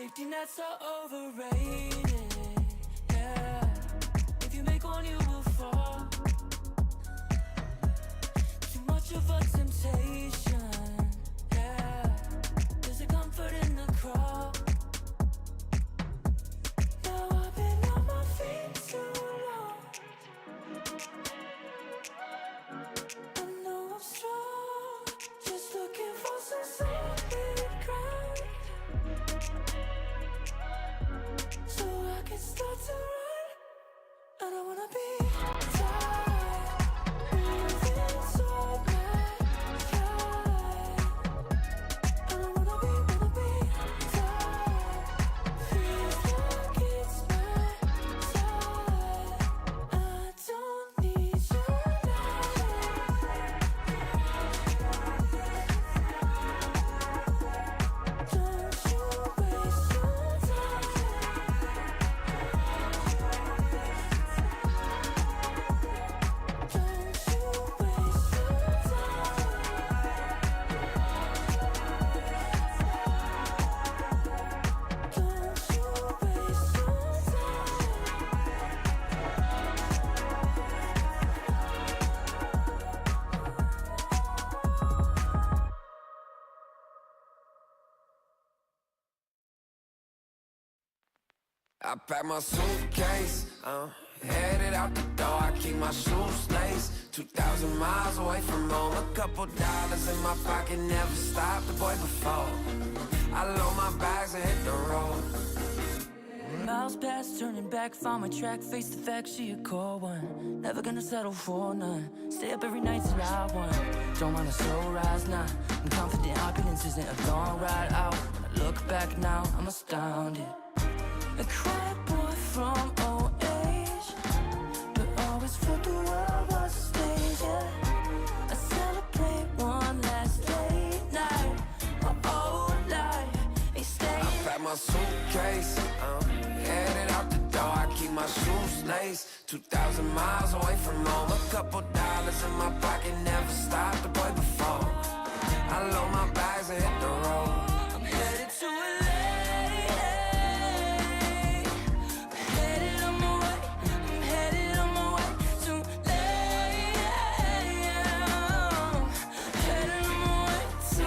Safety nets are overrated, yeah. If you make one, you will fall. Too much of a temptation, yeah. There's a comfort in the crawl. Now I've been on my feet too long. I know I'm strong, just looking for some solid ground, so I can start to run. I don't wanna be tired, moving toward my pride. I don't wanna be tired, feels like it's my time. I don't need you now. Don't you waste your time. Don't you waste your I pack my suitcase, headed out the door, I keep my shoes laced. 2,000 miles away from home, a couple dollars in my pocket, never stopped the boy before. I load my bags and hit the road. Miles past, turning back, found my track, face the fact, she a cold one. Never gonna settle for none, stay up every night till I won. Don't want a slow rise now, I'm confident opulence isn't a long ride out. When I look back now, I'm astounded. A quiet boy from old age, but always felt the world was a stage, yeah. I celebrate one last late night, my whole life ain't staying. I pack my suitcase, headed out the door, I keep my shoes laced. 2,000 miles away from home, a couple dollars in my pocket, never stopped the boy before. I load my bags and hit the road. I'm headed to LA, I'm headed on my way, I'm headed on my way to LA, headed on my way to,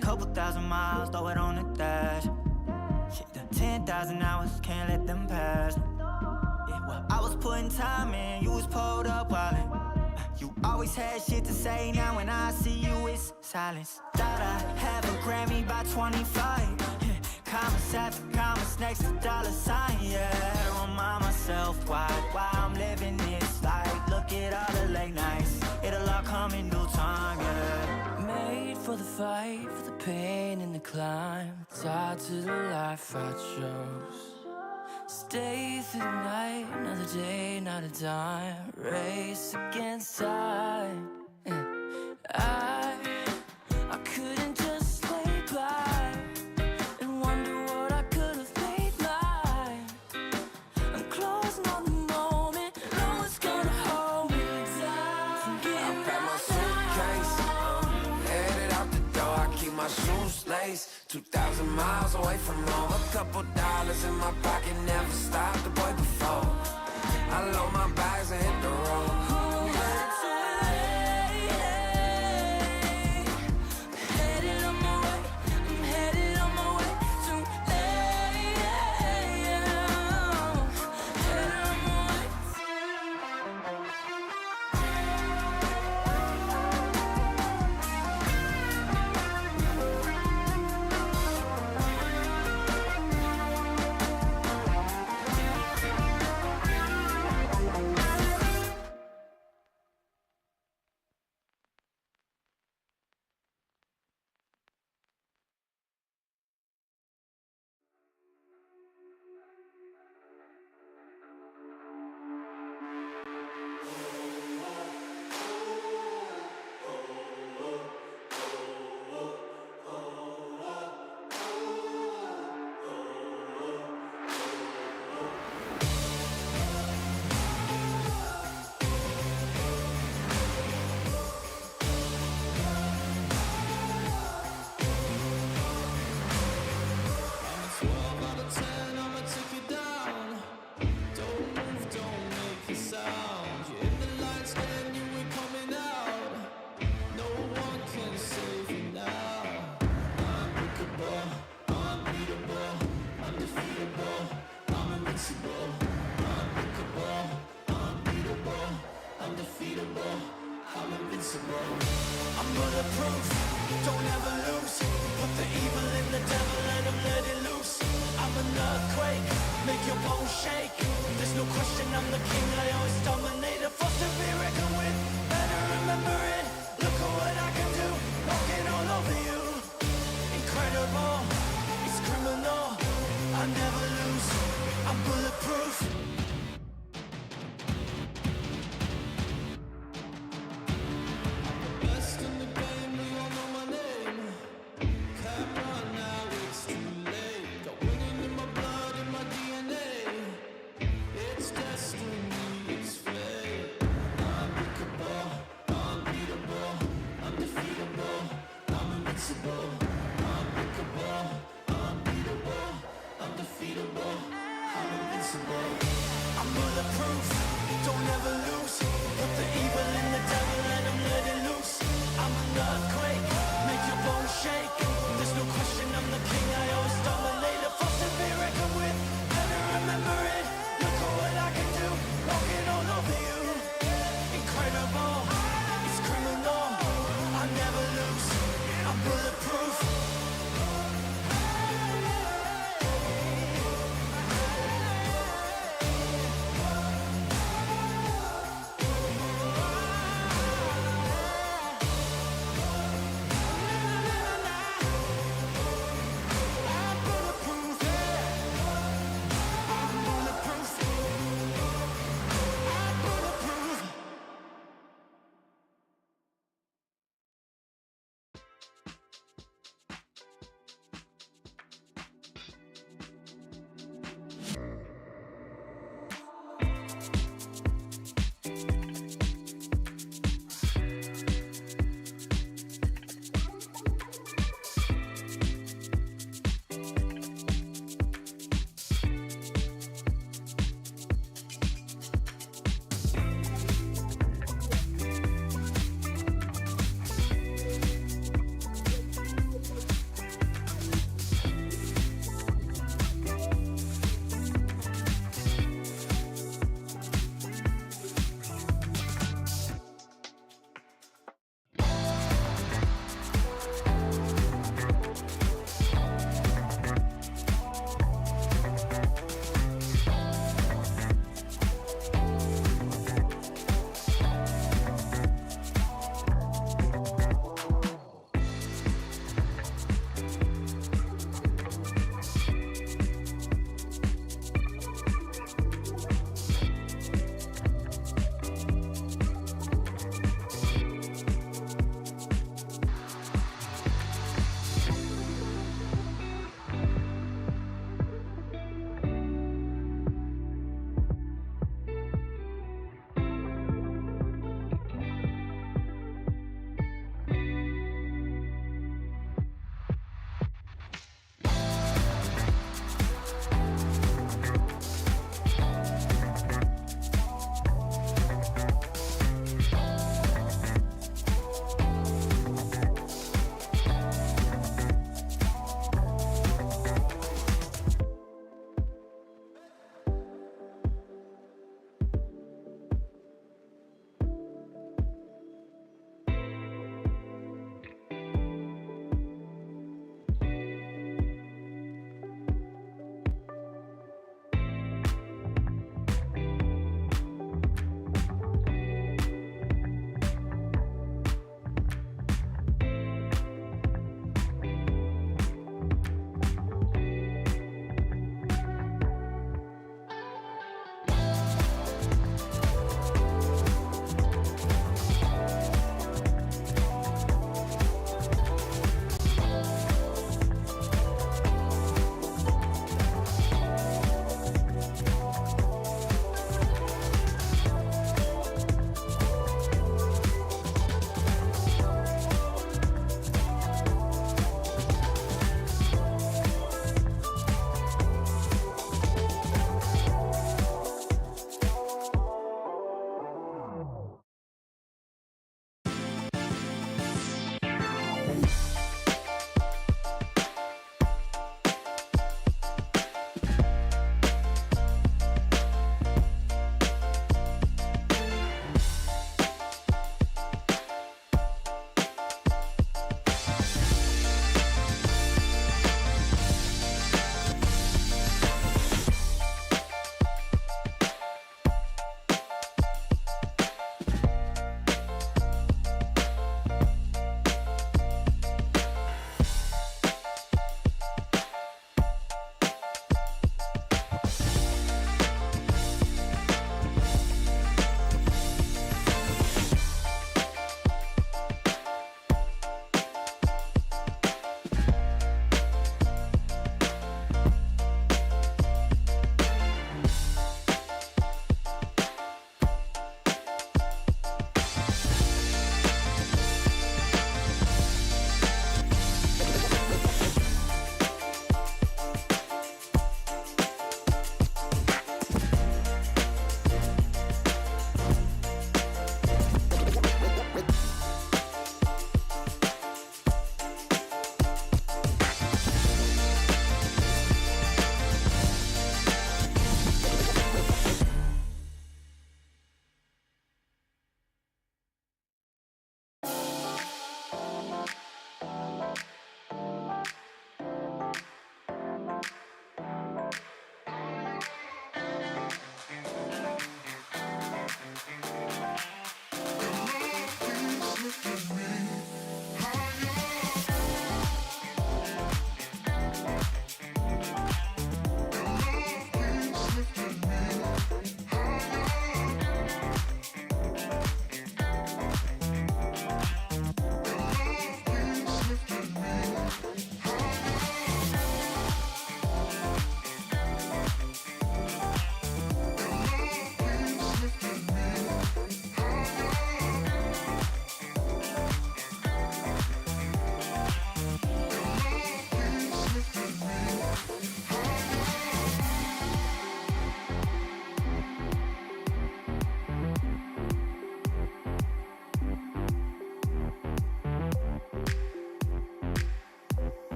Couple thousand miles, throw it on the dash. Shit, the 10,000 hours, can't let them pass. Yeah, well, I was putting time in, you was pulled up wildin'. You always had shit to say, now when I see you, it's silence. Thought I'd have a Grammy by 25. Commas after commas next to dollar sign, yeah. To remind myself why I'm living this life. Look at all the late nights, it'll all come in due time, yeah. made for the fight, for the pain and the climb, tied to the life I chose. Stay through the night, another day, not a dime, race against time. I couldn't just lay by and wonder what I could have made mine. I'm closing on the moment, no one's gonna hold me down. I pack my suitcase, headed out the door, I keep my shoes laced. 2,000 miles away from home, a couple dollars in my pocket, never stopped the boy before. I load my bags and hit the road. bulletproof, don't ever lose. Put the evil in the devil and I'm let it loose. I'm an earthquake, make your bones shake. There's no question I'm the king, I always dominate. A force to be reckoned with, better remember it. Look at what I can do, walking all over you. Incredible, it's criminal. I never lose, I'm bulletproof. Best in the game, they all know my name. Can't run now, it's too late. Got winning in my blood, in my DNA. It's destiny, it's fate. Unbreakable, unbeatable, undefeatable. I'm invincible. Unbreakable, unbeatable, undefeatable. I'm invincible.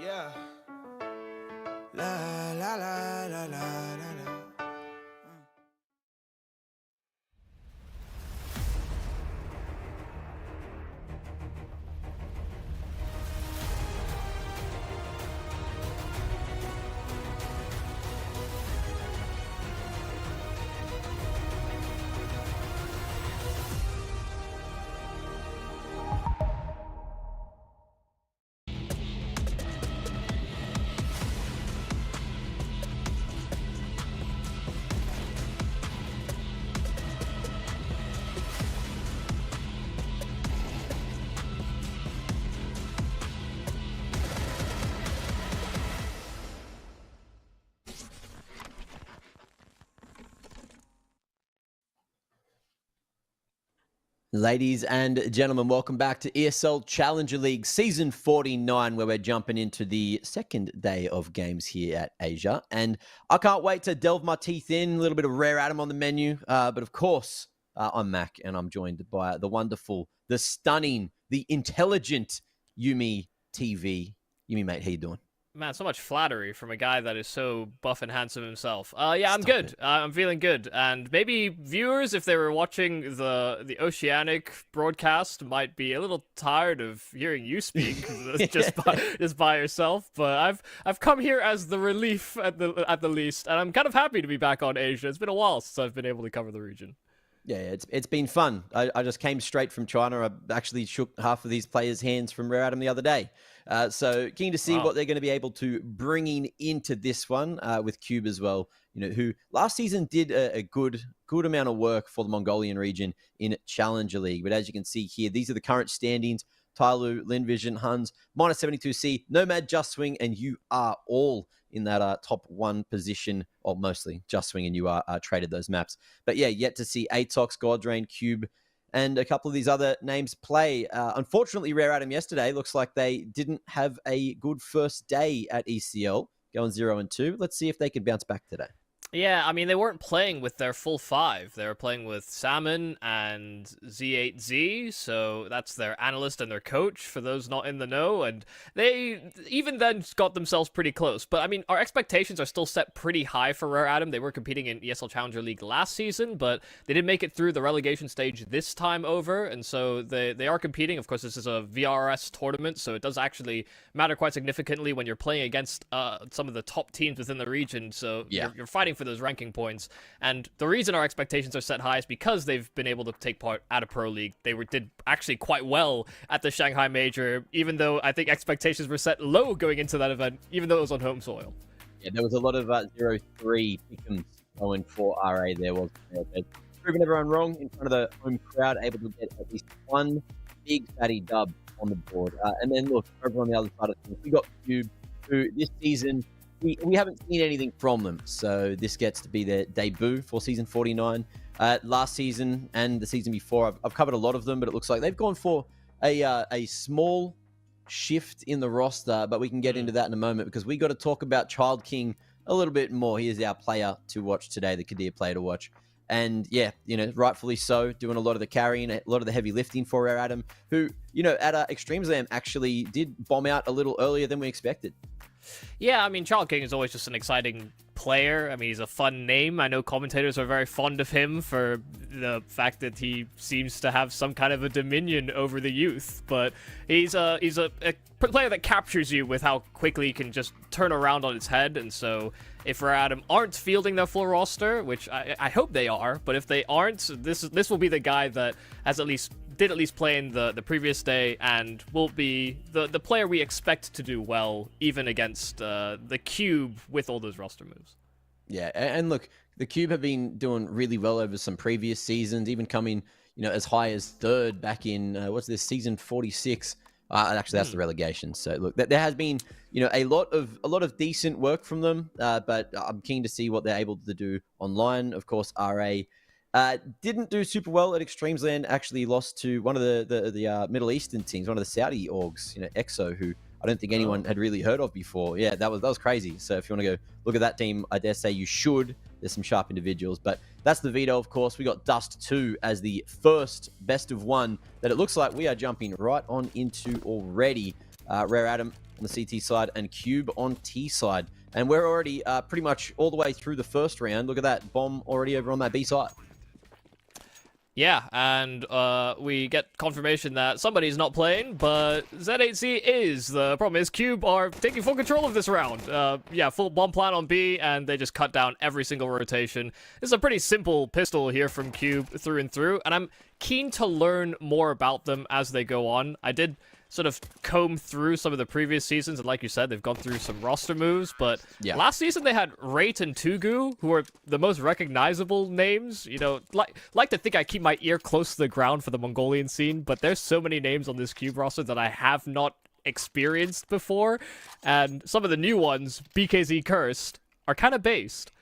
Yeah. La la la la la la la. Ladies and gentlemen, welcome back to ESL Challenger League Season 49, where we're jumping into the second day of games here at Asia. And I can't wait to delve my teeth in, a little bit of Rare Atom on the menu. But of course, I'm Mac, and I'm joined by the wonderful, the stunning, the intelligent Yumi TV. Yumi, mate, how you doing? Man, so much flattery from a guy that is so buff and handsome himself. Yeah, I'm good. I'm feeling good. And maybe viewers, if they were watching the Oceanic broadcast, might be a little tired of hearing you speak just by yourself. But I've come here as the relief at the least, and I'm kind of happy to be back on Asia. It's been a while since I've been able to cover the region. Yeah, it's been fun. I just came straight from China. I actually shook half of these players' hands from Rare Atom the other day. So keen to see what they're going to be able to bringing into this one with QUBE as well. You know, who last season did a good amount of work for the Mongolian region in Challenger League. But as you can see here, these are the current standings. Tyloo, Linvision, Huns, -72C, Nomad, Just Swing, and you are all in that top one position, or mostly Just Swing and you are traded those maps. But yeah, yet to see Atox, Godrain, QUBE, and a couple of these other names play. Unfortunately, Rare Atom yesterday looks like they didn't have a good first day at ECL, going 0-2. Let's see if they can bounce back today. Yeah, I mean, they weren't playing with their full five. They were playing with Salmon and Z8Z, so that's their analyst and their coach, for those not in the know, and they even then got themselves pretty close. But, I mean, our expectations are still set pretty high for Rare Atom. They were competing in ESL Challenger League last season, but they didn't make it through the relegation stage this time over, and so they are competing. Of course, this is a VRS tournament, so it does actually matter quite significantly when you're playing against some of the top teams within the region, so yeah. You're fighting for those ranking points. And the reason our expectations are set high is because they've been able to take part at a pro league. They did actually quite well at the Shanghai Major, even though I think expectations were set low going into that event, even though it was on home soil. Yeah, there was a lot of 0-3 pick'ems going for RA there. Proving everyone wrong in front of the home crowd, able to get at least one big fatty dub on the board. And then look, over on the other side of things, we got QUBE, who this season we haven't seen anything from them, so this gets to be their debut for Season 49. Last season and the season before, I've covered a lot of them, but it looks like they've gone for a small shift in the roster, but we can get into that in a moment because we got to talk about Child King a little bit more. He is our player to watch today, the Kadir player to watch. And yeah, you know, rightfully so, doing a lot of the carrying, a lot of the heavy lifting for Rare Atom, who, you know, at Extreme Slam actually did bomb out a little earlier than we expected. Yeah, I mean, Child King is always just an exciting player. I mean, he's a fun name. I know commentators are very fond of him for the fact that he seems to have some kind of a dominion over the youth, but he's a player that captures you with how quickly he can just turn around on its head. And so if Rare Atom aren't fielding their full roster, which I hope they are, but if they aren't, this will be the guy that has at least play in the previous day and will be the player we expect to do well even against the QUBE with all those roster moves. Yeah, and look, the QUBE have been doing really well over some previous seasons, even coming, you know, as high as third back in season 46. Actually, that's the relegation. So look, there has been, you know, a lot of decent work from them, but I'm keen to see what they're able to do online. Of course, RA didn't do super well at Extremes Land. Actually lost to one of the Middle Eastern teams, one of the Saudi orgs, you know, EXO, who I don't think anyone had really heard of before. Yeah, that was crazy. So if you want to go look at that team, I dare say you should. There's some sharp individuals, but that's the veto, of course. We got Dust 2 as the first best of one that it looks like we are jumping right on into already. Rare Atom on the CT side and QUBE on T side. And we're already pretty much all the way through the first round. Look at that. Bomb already over on that B side. Yeah, and we get confirmation that somebody's not playing, but Z8Z is. The problem is QUBE are taking full control of this round. Yeah, full bomb plan on B, and they just cut down every single rotation. This is a pretty simple pistol here from QUBE through and through, and I'm keen to learn more about them as they go on. I did sort of comb through some of the previous seasons, and like you said, they've gone through some roster moves, but last season they had Rate and Tugu, who are the most recognizable names. You know, like to think I keep my ear close to the ground for the Mongolian scene, but there's so many names on this QUBE roster that I have not experienced before, and some of the new ones, BKZ Cursed, are kind of based.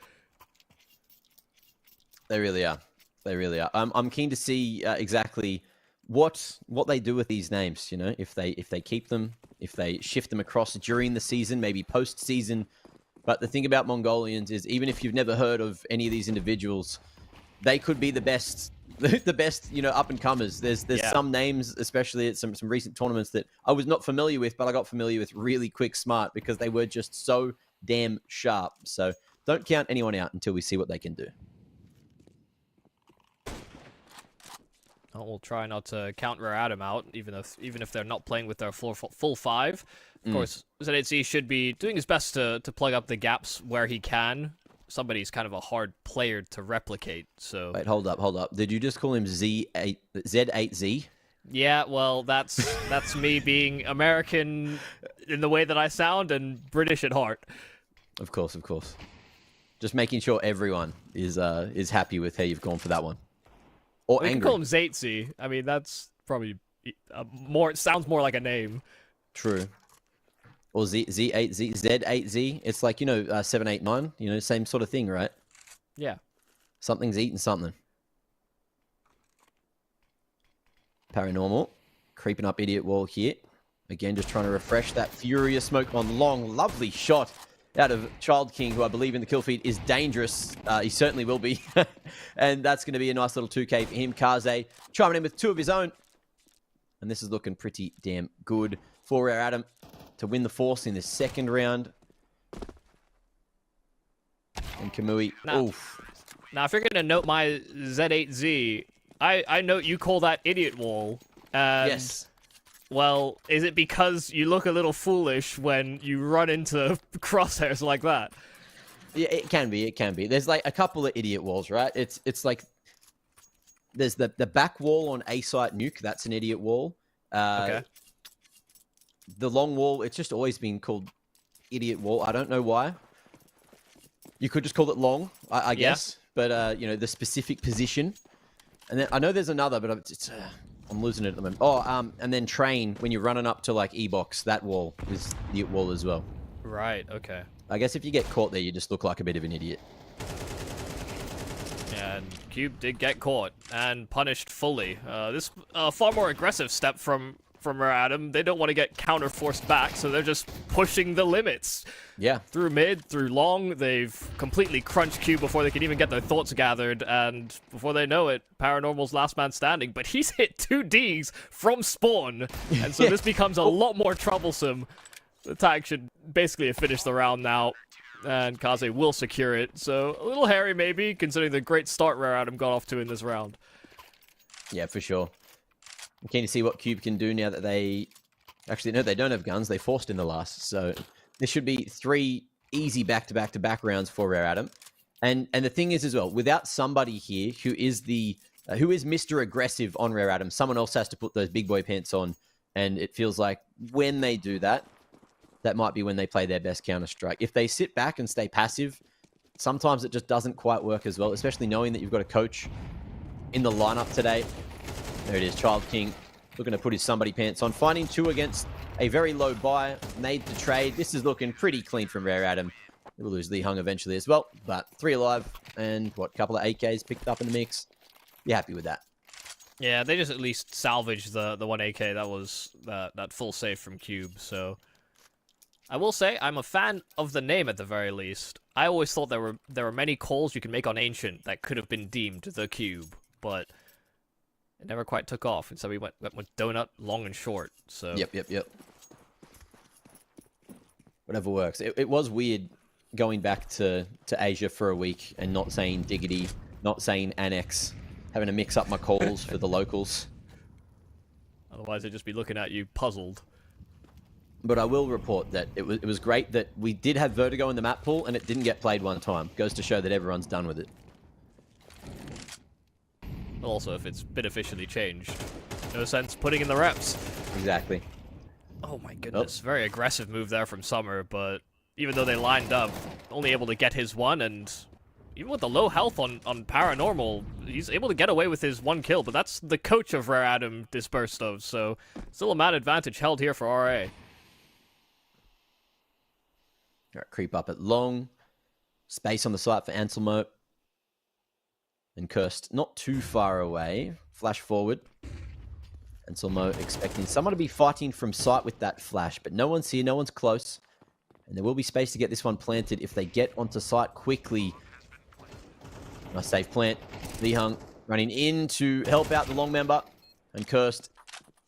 They really are. They really are. I'm keen to see exactly what they do with these names, you know, if they keep them, if they shift them across during the season, maybe post-season. But the thing about Mongolians is, even if you've never heard of any of these individuals, they could be the best, you know, up-and-comers. There's some names, especially at some recent tournaments, that I was not familiar with, but I got familiar with really quick smart because they were just so damn sharp. So don't count anyone out until we see what they can do. We'll try not to count Rare Adam out, even if they're not playing with their full five. Of course, Z8Z should be doing his best to plug up the gaps where he can. Somebody's kind of a hard player to replicate, so... Wait, hold up. Did you just call him Z8Z? Yeah, well, that's me being American in the way that I sound and British at heart. Of course. Just making sure everyone is happy with how you've gone for that one. Or we angry. can call him Zaitzi. I mean, that's probably it sounds more like a name. True. Or Z8Z, Z8Z. It's like, you know, 789. You know, same sort of thing, right? Yeah. Something's eating something. Paranormal. Creeping up idiot wall here. Again, just trying to refresh that furious smoke on long. Lovely shot out of Child King, who I believe in the kill feed is dangerous. He certainly will be. And that's going to be a nice little 2K for him. Kaze chiming in with two of his own. And this is looking pretty damn good for Rare Adam to win the Force in the second round. And Kamui, oof. Now, if you're going to note my Z8Z, I note you call that idiot wall. And yes. Well, is it because you look a little foolish when you run into crosshairs like that? Yeah, it can be. There's like a couple of idiot walls, right? It's like there's the back wall on A site nuke. That's an idiot wall. Okay. The long wall. It's just always been called idiot wall. I don't know why. You could just call it long, I guess. But you know, the specific position. And then I know there's another, but I'm losing it at the moment. Oh, and then train when you're running up to like E-box. That wall is the wall as well. Right. Okay. I guess if you get caught there, you just look like a bit of an idiot. And QUBE did get caught and punished fully. This far more aggressive step from Rare Adam. They don't want to get counter-forced back, so they're just pushing the limits. Yeah. Through mid, through long, they've completely crunched QUBE before they can even get their thoughts gathered, and before they know it, Paranormal's last man standing, but he's hit 2 Ds from spawn, and so this becomes a lot more troublesome. The tag should basically have finished the round now, and Kaze will secure it, so a little hairy maybe, considering the great start Rare Adam got off to in this round. Yeah, for sure. I'm keen to see what QUBE can do now that they... Actually, no, they don't have guns. They forced in the last. So this should be 3 easy back-to-back-to-back rounds for Rare Adam. And the thing is as well, without somebody here who is Mr. Aggressive on Rare Adam, someone else has to put those big boy pants on. And it feels like when they do that, that might be when they play their best Counter-Strike. If they sit back and stay passive, sometimes it just doesn't quite work as well, especially knowing that you've got a coach in the lineup today. There it is, Child King looking to put his somebody pants on. Finding 2 against a very low buy. Made the trade. This is looking pretty clean from Rare Adam. We'll lose Lee Hung eventually as well. But 3 alive and, what, a couple of AKs picked up in the mix. You're happy with that. Yeah, they just at least salvaged the 1 AK. That was that full save from QUBE, so... I will say, I'm a fan of the name at the very least. I always thought there were many calls you can make on Ancient that could have been deemed the QUBE, but... it never quite took off, and so we went with Donut, long and short, so... Yep. Whatever works. It was weird going back to Asia for a week and not saying Diggity, not saying Annex, having to mix up my calls for the locals. Otherwise, they'd just be looking at you puzzled. But I will report that it was great that we did have Vertigo in the map pool and it didn't get played one time. Goes to show that everyone's done with it. Also, if it's been officially changed, no sense putting in the reps. Exactly. Oh my goodness, very aggressive move there from Summer, but even though they lined up, only able to get his one, and even with the low health on Paranormal, he's able to get away with his one kill, but that's the coach of Rare Adam dispersed of, so still a mad advantage held here for RA. All right, creep up at long. Space on the site for Anselmo. And Cursed not too far away. Flash forward. Anselmo expecting someone to be fighting from sight with that flash, but no one's here, no one's close. And there will be space to get this one planted if they get onto site quickly. Nice safe plant. Li Hung running in to help out the long member. And Cursed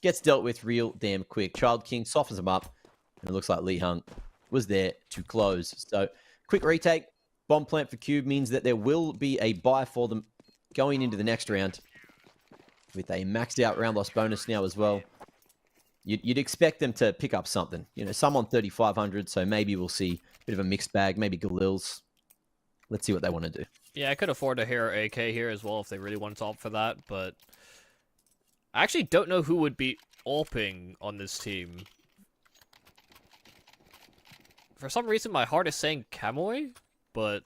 gets dealt with real damn quick. Child King softens him up. And it looks like Li Hung was there to close. So, quick retake. Bomb plant for QUBE means that there will be a buy for them going into the next round. With a maxed out round loss bonus now as well. You'd expect them to pick up something. You know, some on 3,500, so maybe we'll see a bit of a mixed bag. Maybe Galil's. Let's see what they want to do. Yeah, I could afford to hear AK here as well if they really wanted to opt for that, but I actually don't know who would be AWPing on this team. For some reason, my heart is saying Kamoy, but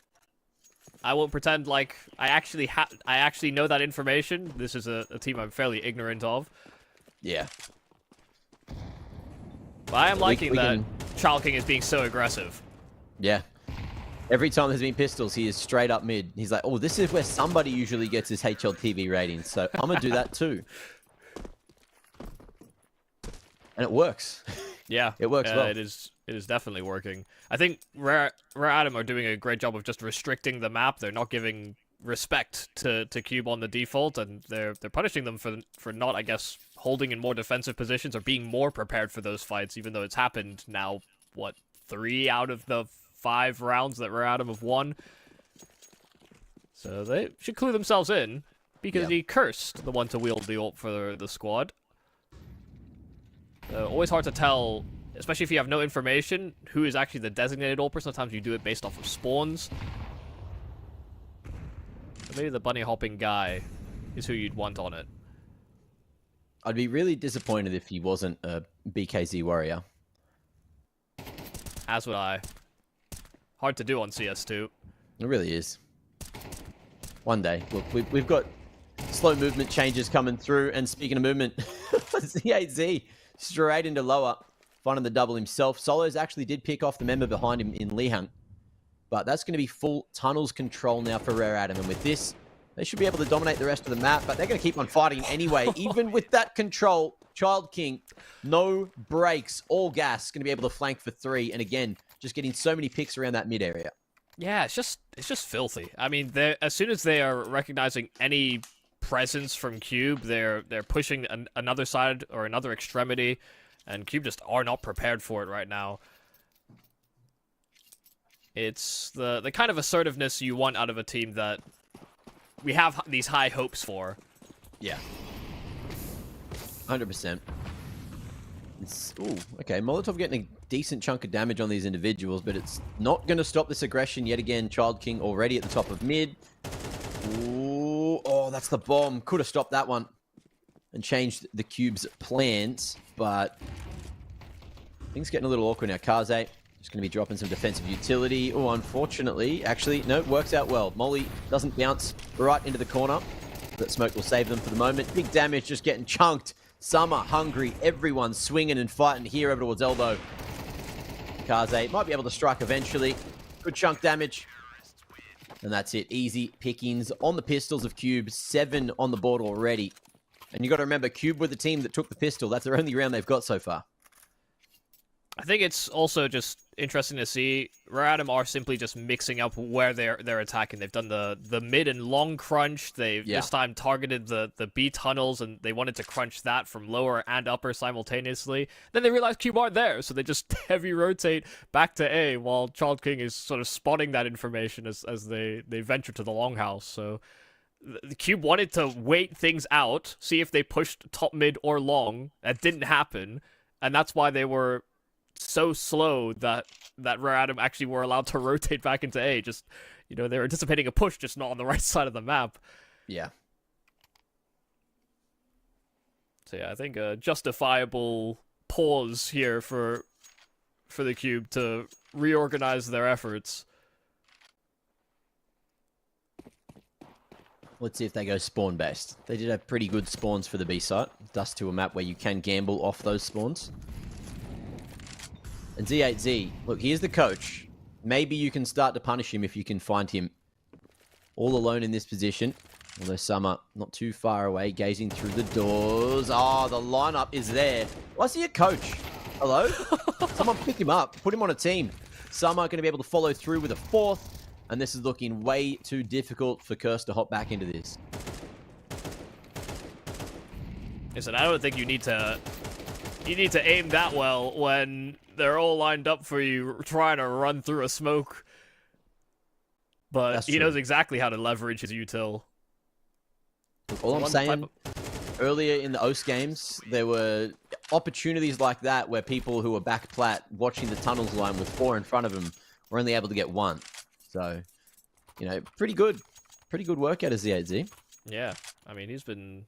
I won't pretend like I actually know that information. This is a team I'm fairly ignorant of. Yeah. But I am liking that Child King is being so aggressive. Yeah. Every time there's been pistols, he is straight up mid. He's like, oh, this is where somebody usually gets his HLTV rating, so I'm going to do that too. And it works. Yeah. It works well. It is definitely working. I think Rare Adam are doing a great job of just restricting the map. They're not giving respect to QUBE on the default, and they're punishing them for not, I guess, holding in more defensive positions or being more prepared for those fights, even though it's happened now, what, 3 out of the 5 rounds that Rare Adam have won. So they should clue themselves in, because he cursed the one to wield the ult for the squad. Always hard to tell, especially if you have no information, who is actually the designated ulper. Sometimes you do it based off of spawns. So maybe the bunny hopping guy is who you'd want on it. I'd be really disappointed if he wasn't a BKZ warrior. As would I. Hard to do on CS2. It really is. One day. Look, we've got slow movement changes coming through, and speaking of movement, Z8Z straight into lower, finding the double himself. Solos actually did pick off the member behind him in Li Hung, but that's going to be full tunnels control now for Rare Adam, and with this, they should be able to dominate the rest of the map, but they're going to keep on fighting anyway. Even with that control, Child King, no breaks, all gas, going to be able to flank for 3, and again, just getting so many picks around that mid area. Yeah, it's just filthy. I mean, as soon as they are recognizing any presence from QUBE, they're pushing another side or another extremity, and QUBE just are not prepared for it right now. It's the kind of assertiveness you want out of a team that we have these high hopes for. Yeah. 100%. Ooh, okay. Molotov getting a decent chunk of damage on these individuals, but it's not going to stop this aggression yet again. Child King already at the top of mid. Ooh, oh, that's the bomb. Could have stopped that one and changed the QUBE's plans, but things getting a little awkward now. Kaze just going to be dropping some defensive utility. Oh, unfortunately, actually, no, works out well. Molly doesn't bounce right into the corner. That smoke will save them for the moment. Big damage, just getting chunked. Summer, hungry, everyone swinging and fighting here over towards Elbow. Kaze might be able to strike eventually. Good chunk damage. And that's it. Easy pickings on the pistols of QUBE. 7 on the board already. And you got to remember, QUBE were the team that took the pistol. That's their only round they've got so far. I think it's also just interesting to see Rare Atom are simply just mixing up where they're attacking. They've done the mid and long crunch. They've this time targeted the B tunnels, and they wanted to crunch that from lower and upper simultaneously. Then they realized QUBE aren't there, so they just heavy rotate back to A while Child King is sort of spotting that information as they venture to the longhouse. So the QUBE wanted to wait things out, see if they pushed top, mid, or long. That didn't happen, and that's why they were so slow that Rare Atom actually were allowed to rotate back into A. Just, you know, they were anticipating a push, just not on the right side of the map. Yeah. So yeah, I think a justifiable pause here for the QUBE to reorganize their efforts. Let's see if they go spawn based. They did have pretty good spawns for the B site. Dust to a map where you can gamble off those spawns. And Z8Z, look, here's the coach. Maybe you can start to punish him if you can find him all alone in this position. Although Summer not too far away, gazing through the doors. Oh, the lineup is there. Well, I see a coach. Hello? Someone pick him up. Put him on a team. Summer going to be able to follow through with a fourth. And this is looking way too difficult for Curse to hop back into this. Listen, I don't think you need to aim that well when they're all lined up for you trying to run through a smoke. But he knows exactly how to leverage his util. All I'm saying, earlier in the OS games, there were opportunities like that where people who were back plat watching the tunnels line with 4 in front of them were only able to get 1. So, you know, pretty good work out of Z8Z. Yeah, I mean, he's doing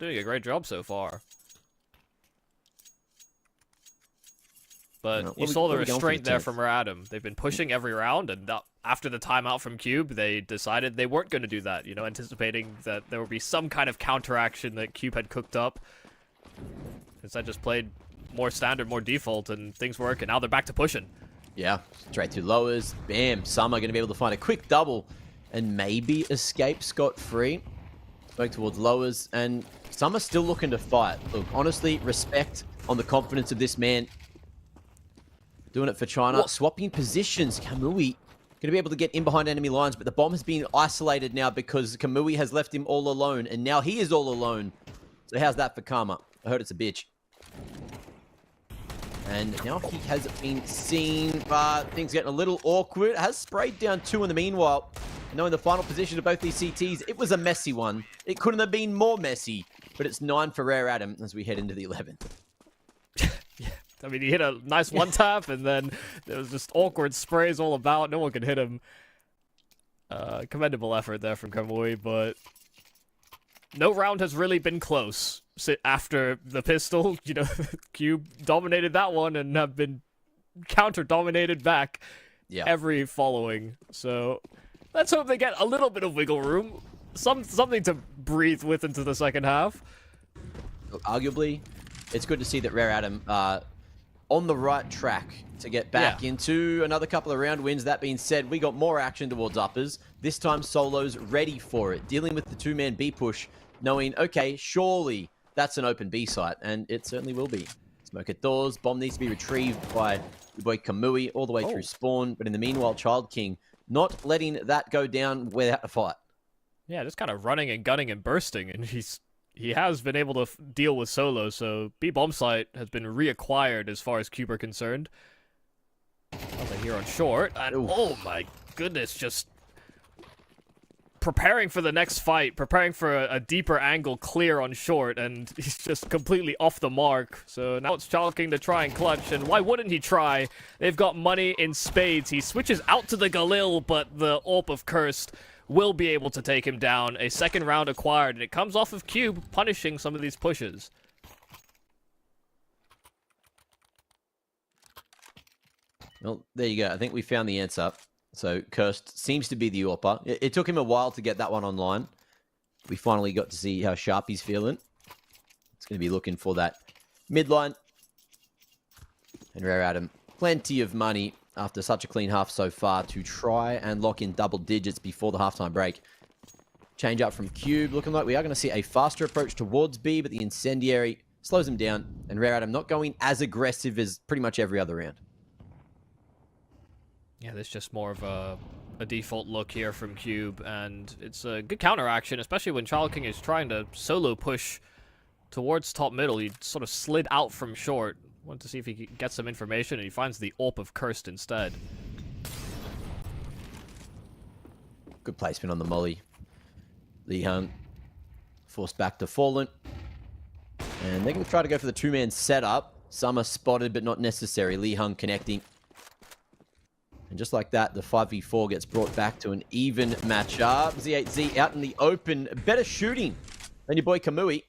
a great job so far. But you saw the restraint there from Rare Atom. They've been pushing every round, and after the timeout from QUBE, they decided they weren't going to do that, you know, anticipating that there would be some kind of counteraction that QUBE had cooked up. Instead, just played more standard, more default, and things work, and now they're back to pushing. Yeah, straight to lowers. Bam, Summer going to be able to find a quick double and maybe escape scot-free. Spoke towards lowers, and Summer still looking to fight. Look, honestly, respect on the confidence of this man. Doing it for China. What? Swapping positions. Kamui going to be able to get in behind enemy lines, but the bomb has been isolated now because Kamui has left him all alone, and now he is all alone. So how's that for Karma? I heard it's a bitch. And now he has been seen, but things getting a little awkward. Has sprayed down 2 in the meanwhile. And now in the final position of both these CTs, it was a messy one. It couldn't have been more messy, but it's 9 for Rare Atom as we head into the 11th. Yeah. I mean, he hit a nice one-tap, and then there was just awkward sprays all about. No one could hit him. Commendable effort there from Kamui, but no round has really been close after the pistol. You know, QUBE dominated that one and have been counter-dominated back every following. So let's hope they get a little bit of wiggle room, something to breathe with into the second half. Arguably, it's good to see that Rare Atom on the right track to get back into another couple of round wins. That being said, we got more action towards uppers. This time, Solo's ready for it, dealing with the 2-man B push, knowing, okay, surely that's an open B site, and it certainly will be. Smoke at doors, bomb needs to be retrieved by your boy Kamui all the way through spawn, but in the meanwhile, Child King not letting that go down without a fight. Yeah, just kind of running and gunning and bursting, and he has been able to deal with Solo, so B bomb site has been reacquired as far as QUBE are concerned. Nothing here on short, and oh my goodness, just preparing for the next fight, preparing for a deeper angle clear on short, and he's just completely off the mark. So now it's Child King to try and clutch, and why wouldn't he try? They've got money in spades. He switches out to the Galil, but the AWP of Cursed will be able to take him down. A second round acquired, and it comes off of QUBE punishing some of these pushes. Well, there you go. I think we found the answer. So Cursed seems to be the AWPer. It took him a while to get that one online. We finally got to see how sharp he's feeling. It's going to be looking for that midline. And Rare Atom, plenty of money after such a clean half so far to try and lock in double digits before the halftime break. Change up from QUBE, looking like we are going to see a faster approach towards B, but the Incendiary slows them down, and Rare Adam not going as aggressive as pretty much every other round. Yeah, there's just more of a default look here from QUBE, and it's a good counteraction, especially when Child King is trying to solo push towards top middle. He sort of slid out from short. Wanted to see if he could get some information, and he finds the AWP of Cursed instead. Good placement on the molly. Lee Hung forced back to Fallen. And they're going to try to go for the two-man setup. Summer spotted, but not necessary. Lee Hung connecting. And just like that, the 5v4 gets brought back to an even matchup. Z8Z out in the open. Better shooting than your boy Kamui.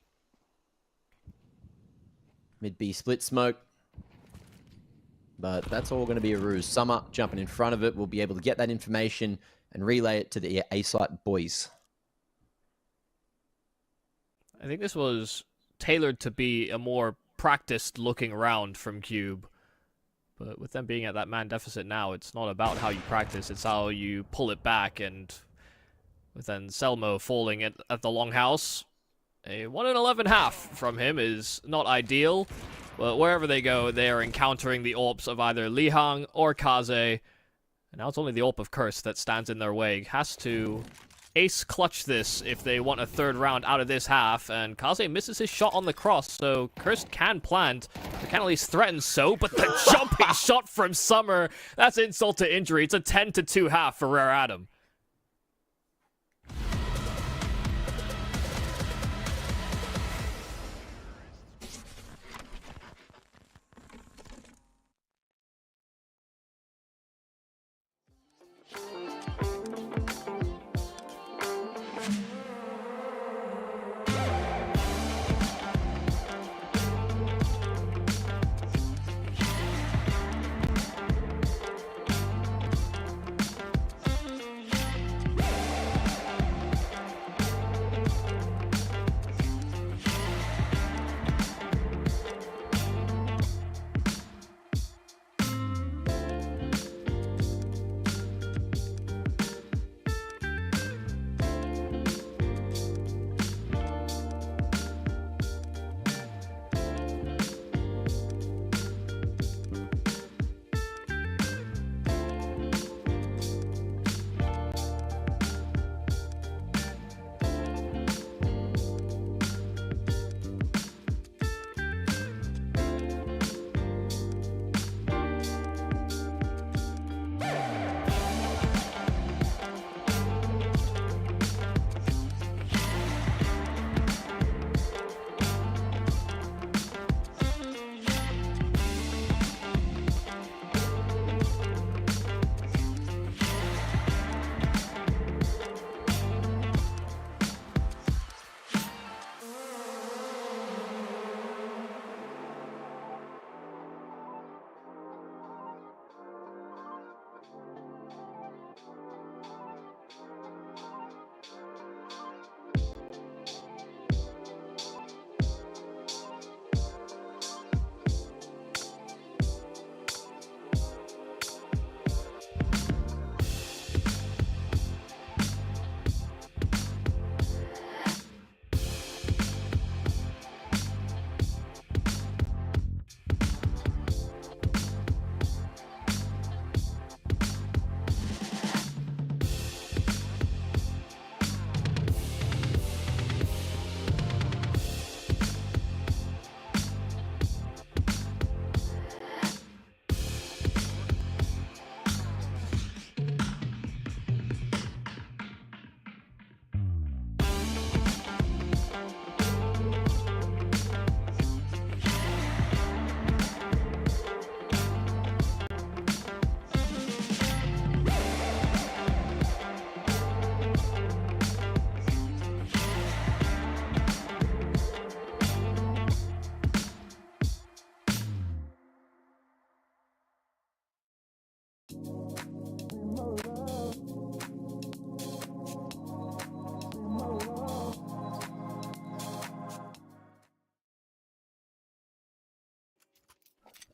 Mid-B split smoke. But that's all going to be a ruse. Summer jumping in front of it will be able to get that information and relay it to the A-site boys. I think this was tailored to be a more practiced looking round from QUBE. But with them being at that man deficit now, it's not about how you practice, it's how you pull it back. And with then Selmo falling at the longhouse, a 1 in 11 half from him is not ideal. But wherever they go, they are encountering the AWPs of either Lee Hang or Kaze. And now it's only the AWP of Curse that stands in their way. Has to ace clutch this if they want a third round out of this half, and Kaze misses his shot on the cross, so Cursed can plant, or can at least threaten so, but the jumping shot from Summer, that's insult to injury. It's a 10-2 half for Rare Adam.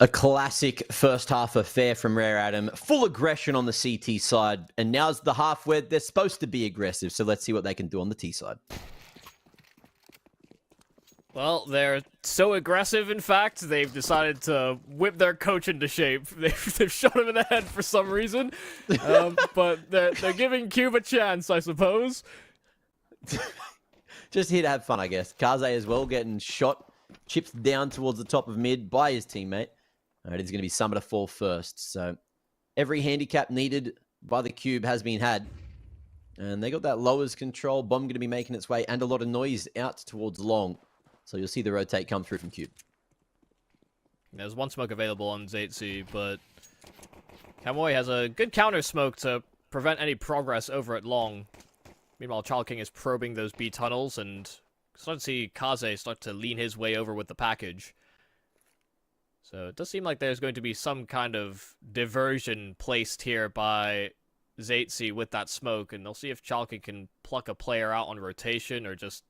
A classic first half affair from Rare Adam. Full aggression on the CT side. And now's the half where they're supposed to be aggressive. So let's see what they can do on the T side. Well, they're so aggressive, in fact, they've decided to whip their coach into shape. They've shot him in the head for some reason. But they're giving QUBE a chance, I suppose. Just here to have fun, I guess. Kaze as well, getting shot, chips down towards the top of mid by his teammate. All right, it's going to be Summer to fall first. So every handicap needed by the QUBE has been had. And they got that lowers control. Bomb going to be making its way and a lot of noise out towards long. So you'll see the rotate come through from QUBE. There's one smoke available on Zaytse, but Kamoy has a good counter smoke to prevent any progress over at long. Meanwhile, Child King is probing those B tunnels, and start to see Kaze start to lean his way over with the package. So it does seem like there's going to be some kind of diversion placed here by Zaytse with that smoke, and they'll see if Child King can pluck a player out on rotation or just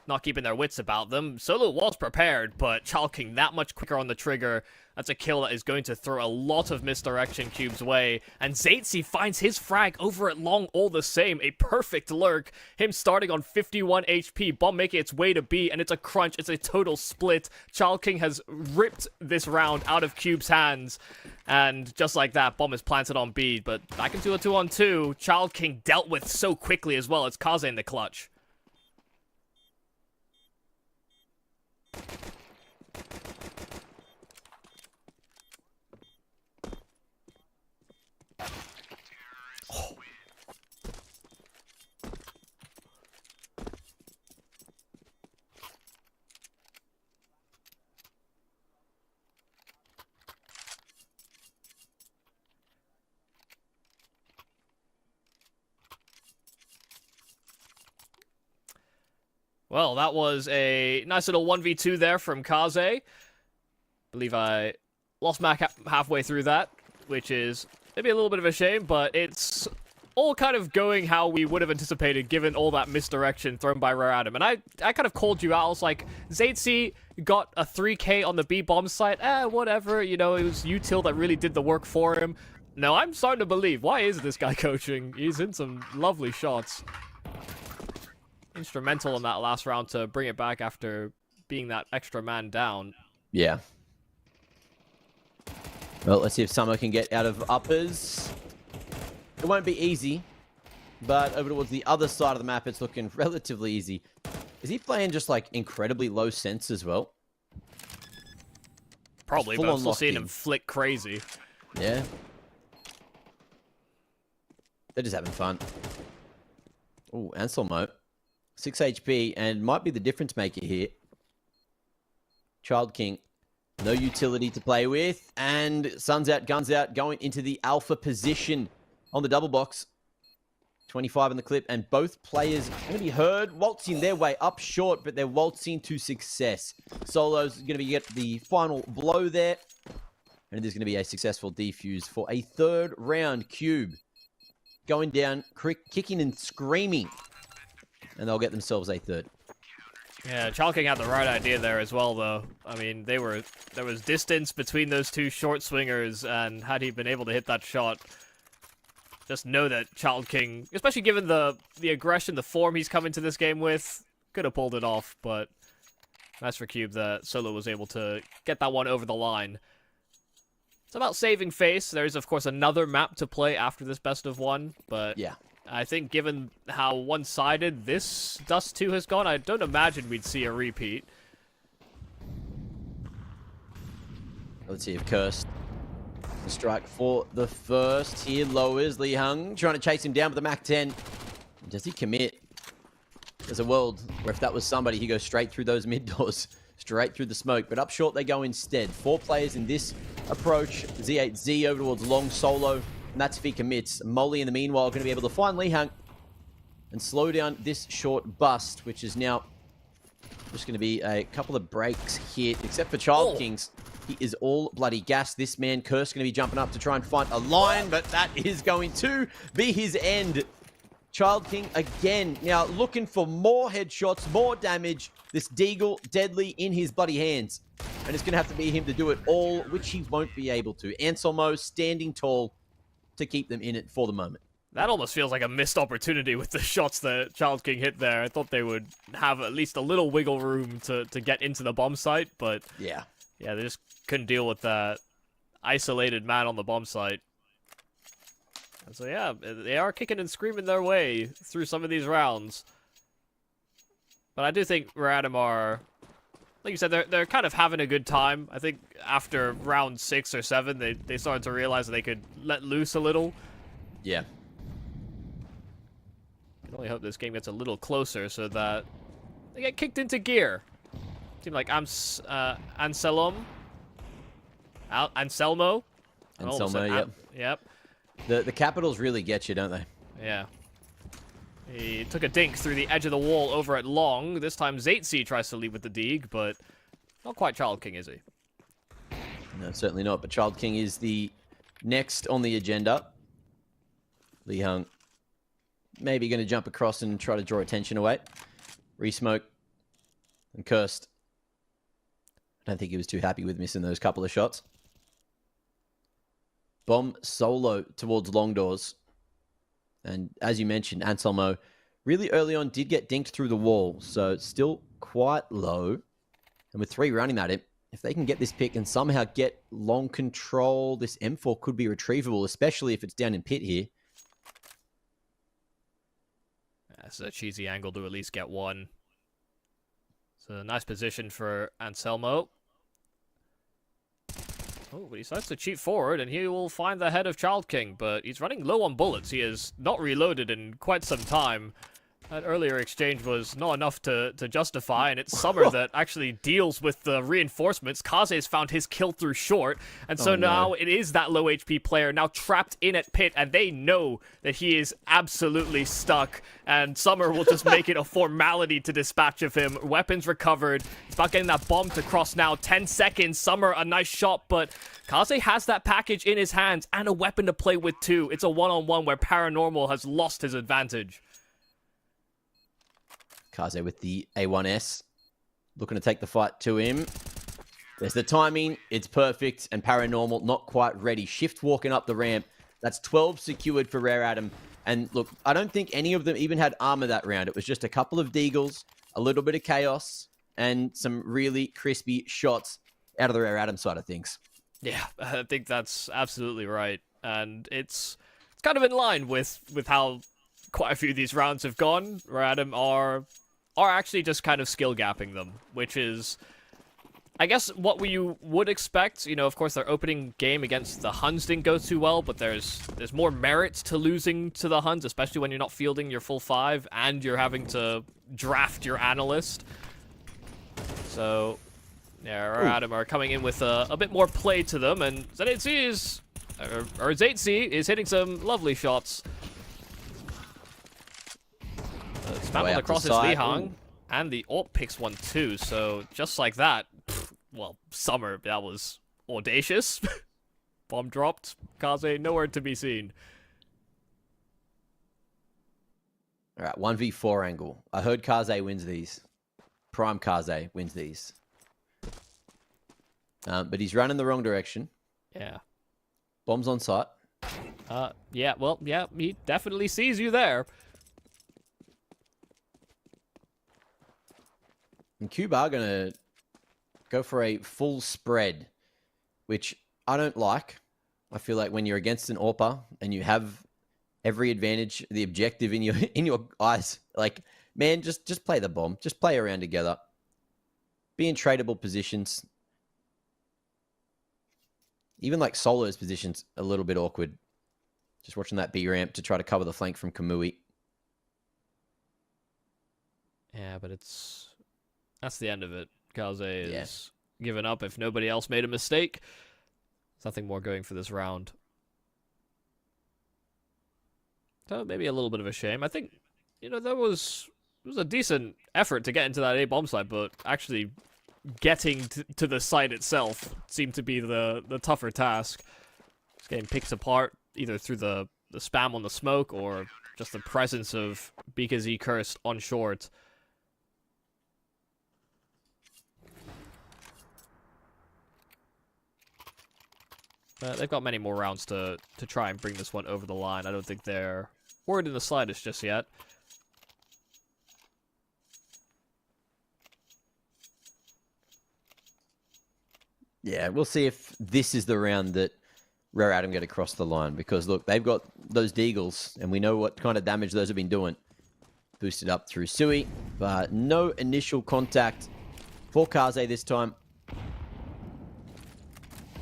not keeping their wits about them. Solo was prepared, but Child King that much quicker on the trigger. That's a kill that is going to throw a lot of misdirection QUBE's way. And Zaytse finds his frag over at long all the same. A perfect lurk. Him starting on 51 HP. Bomb making its way to B, and it's a crunch. It's a total split. Child King has ripped this round out of QUBE's hands. And just like that, Bomb is planted on B. But back into a 2-on-2. Child King dealt with so quickly as well. It's Kaze in the clutch. Well, that was a nice little 1v2 there from Kaze. I believe I lost Mac halfway through that, which is maybe a little bit of a shame, but it's all kind of going how we would have anticipated given all that misdirection thrown by Rare Adam. And I kind of called you out. I was like, Zaytse got a 3k on the B-bomb site. Whatever. You know, it was Util that really did the work for him. No, I'm starting to believe. Why is this guy coaching? He's in some lovely shots. Instrumental in that last round to bring it back after being that extra man down. Yeah. Well, let's see if Summer can get out of uppers. It won't be easy, but over towards the other side of the map, it's looking relatively easy. Is he playing just, like, incredibly low sense as well? Probably, but I'm still seeing him flick crazy. Yeah. They're just having fun. Ooh, Anselmo. 6 HP, and might be the difference maker here. Child King, no utility to play with, and Sun's out, guns out, going into the alpha position on the double box. 25 in the clip, and both players going to be heard waltzing their way up short, but they're waltzing to success. Solo's going to get the final blow there, and there's going to be a successful defuse for a third round. QUBE going down, kicking and screaming. And they'll get themselves a third. Yeah, Child King had the right idea there as well, though. I mean, there was distance between those two short swingers, and had he been able to hit that shot, just know that Child King, especially given the aggression, the form he's come into this game with, could have pulled it off. But that's for QUBE that Solo was able to get that one over the line. It's about saving face. There's, of course, another map to play after this best of one, but yeah. I think given how one-sided this Dust 2 has gone, I don't imagine we'd see a repeat. Let's see if Cursed can strike for the first. Here lowers Li Hung, trying to chase him down with the Mac 10. Does he commit? There's a world where if that was somebody, he goes straight through those mid doors, straight through the smoke. But up short they go instead. 4 players in this approach. Z8Z over towards long Solo. And that's if he commits. Molly, in the meanwhile, going to be able to find Li Hung and slow down this short bust, which is now just going to be a couple of breaks here, except for Child King's. He is all bloody gassed. This man, Curse, going to be jumping up to try and find a line, but that is going to be his end. Child King again, now looking for more headshots, more damage. This Deagle deadly in his bloody hands. And it's going to have to be him to do it all, which he won't be able to. Anselmo standing tall to keep them in it for the moment. That almost feels like a missed opportunity with the shots that Child King hit there. I thought they would have at least a little wiggle room to get into the bomb site, but Yeah. yeah, they just couldn't deal with that isolated man on the bomb site. And so yeah, they are kicking and screaming their way through some of these rounds. But I do think Radam are, like you said, they're kind of having a good time. I think after round 6 or 7, they started to realize that they could let loose a little. Yeah. I can only hope this game gets a little closer so that they get kicked into gear. Seem like Anselmo. Anselmo, yep. Yep. The capitals really get you, don't they? Yeah. He took a dink through the edge of the wall over at long. This time Zaitzi tries to lead with the Deeg, but not quite Child King, is he? No, certainly not. But Child King is the next on the agenda. Li Hung maybe going to jump across and try to draw attention away. Resmoke and Cursed. I don't think he was too happy with missing those couple of shots. Bomb solo towards long doors. And as you mentioned, Anselmo really early on did get dinked through the wall. So it's still quite low. And with 3 running at it, if they can get this pick and somehow get long control, this M4 could be retrievable, especially if it's down in pit here. That's a cheesy angle to at least get one. It's a nice position for Anselmo. Oh, but he decides to cheat forward, and he will find the head of Child King, but he's running low on bullets. He has not reloaded in quite some time. That earlier exchange was not enough to justify, and it's Summer that actually deals with the reinforcements. Kaze's found his kill through short, and so now it is that low HP player now trapped in at pit, and they know that he is absolutely stuck, and Summer will just make it a formality to dispatch of him. Weapons recovered. It's about getting that bomb to cross now. 10 seconds. Summer, a nice shot, but Kaze has that package in his hands and a weapon to play with too. It's a one-on-one where Paranormal has lost his advantage. Kaze with the A1S. Looking to take the fight to him. There's the timing. It's perfect. And Paranormal not quite ready. Shift walking up the ramp. That's 12 secured for Rare Adam. And look, I don't think any of them even had armor that round. It was just a couple of deagles, a little bit of chaos, and some really crispy shots out of the Rare Adam side of things. Yeah, I think that's absolutely right. And it's kind of in line with how quite a few of these rounds have gone. Rare Adam are actually just kind of skill gapping them, which is, I guess, what you would expect. You know, of course, their opening game against the Huns didn't go too well, but there's more merit to losing to the Huns, especially when you're not fielding your full 5 and you're having to draft your analyst. So, yeah, Rare Adam are coming in with a bit more play to them, and Zaitzi is hitting some lovely shots. Spam on the crosses Li Hung, and the AWP picks one too, so just like that, well, Summer, that was audacious. Bomb dropped, Kaze nowhere to be seen. Alright, 1v4 angle. I heard Kaze wins these. Prime Kaze wins these. But he's running the wrong direction. Yeah. Bombs on site. Yeah, well, yeah, he definitely sees you there. And QUBE are going to go for a full spread, which I don't like. I feel like when you're against an AWPer and you have every advantage, the objective in your eyes, like, man, just play the bomb. Just play around together. Be in tradable positions. Even like Solo's position's a little bit awkward. Just watching that B ramp to try to cover the flank from Kamui. Yeah, but that's the end of it. Kaze is giving up if nobody else made a mistake. There's nothing more going for this round. So maybe a little bit of a shame. I think, you know, it was a decent effort to get into that A bomb site, but actually getting to the site itself seemed to be the tougher task. It's getting picked apart either through the spam on the smoke or just the presence of BKZ Cursed on short. They've got many more rounds to try and bring this one over the line. I don't think they're worried in the slightest just yet. Yeah, we'll see if this is the round that Rare Adam get across the line. Because, look, they've got those Deagles, and we know what kind of damage those have been doing. Boosted up through Sui, but no initial contact for Kaze this time.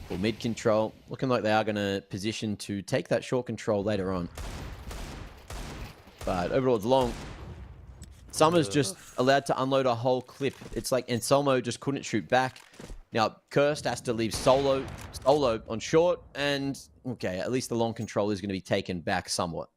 For mid control, looking like they are going to position to take that short control later on. But overall, it's long. Summer's just allowed to unload a whole clip. It's like Anselmo just couldn't shoot back. Now, Cursed has to leave solo on short, and okay, at least the long control is going to be taken back somewhat.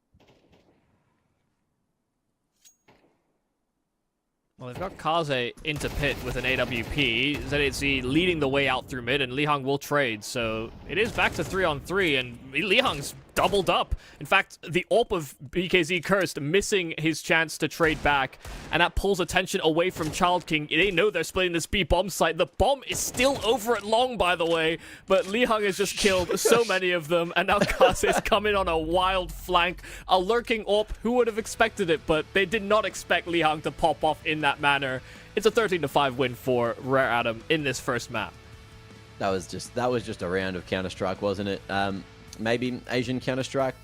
Well, they've got Kaze into pit with an AWP. ZHC leading the way out through mid, and Lihang will trade. So it is back to 3-on-3, and Lihang's doubled up. In fact, the AWP of BKZ Cursed missing his chance to trade back, and that pulls attention away from Child King. They know they're splitting this B bomb site. The bomb is still over at long, by the way, but Lihang has just killed so many of them, and now Kaze is coming on a wild flank. A lurking AWP, who would have expected it, but they did not expect Lihang to pop off in that manner. It's a 13-5 win for Rare Adam in this first map. That was just a round of Counter-Strike, wasn't it? Maybe Asian Counter-Strike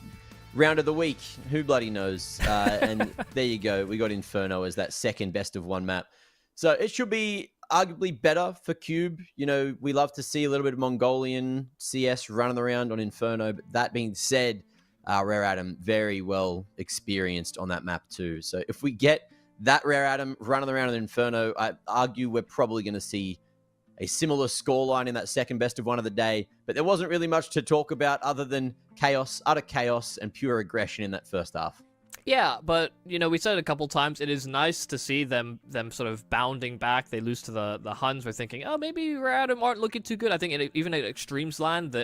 round of the week. Who bloody knows? And there you go. We got Inferno as that second best of one map. So it should be arguably better for QUBE. You know, we love to see a little bit of Mongolian CS running around on Inferno. But that being said, Rare Adam very well experienced on that map too. So if we get that Rare Adam running around on Inferno, I argue we're probably going to see a similar scoreline in that second best of one of the day, but there wasn't really much to talk about other than chaos, utter chaos, and pure aggression in that first half. Yeah, but, you know, we said it a couple times, it is nice to see them sort of bounding back. They lose to the Huns. We're thinking, oh, maybe Rare Adam aren't looking too good. I think even at Extremes Land,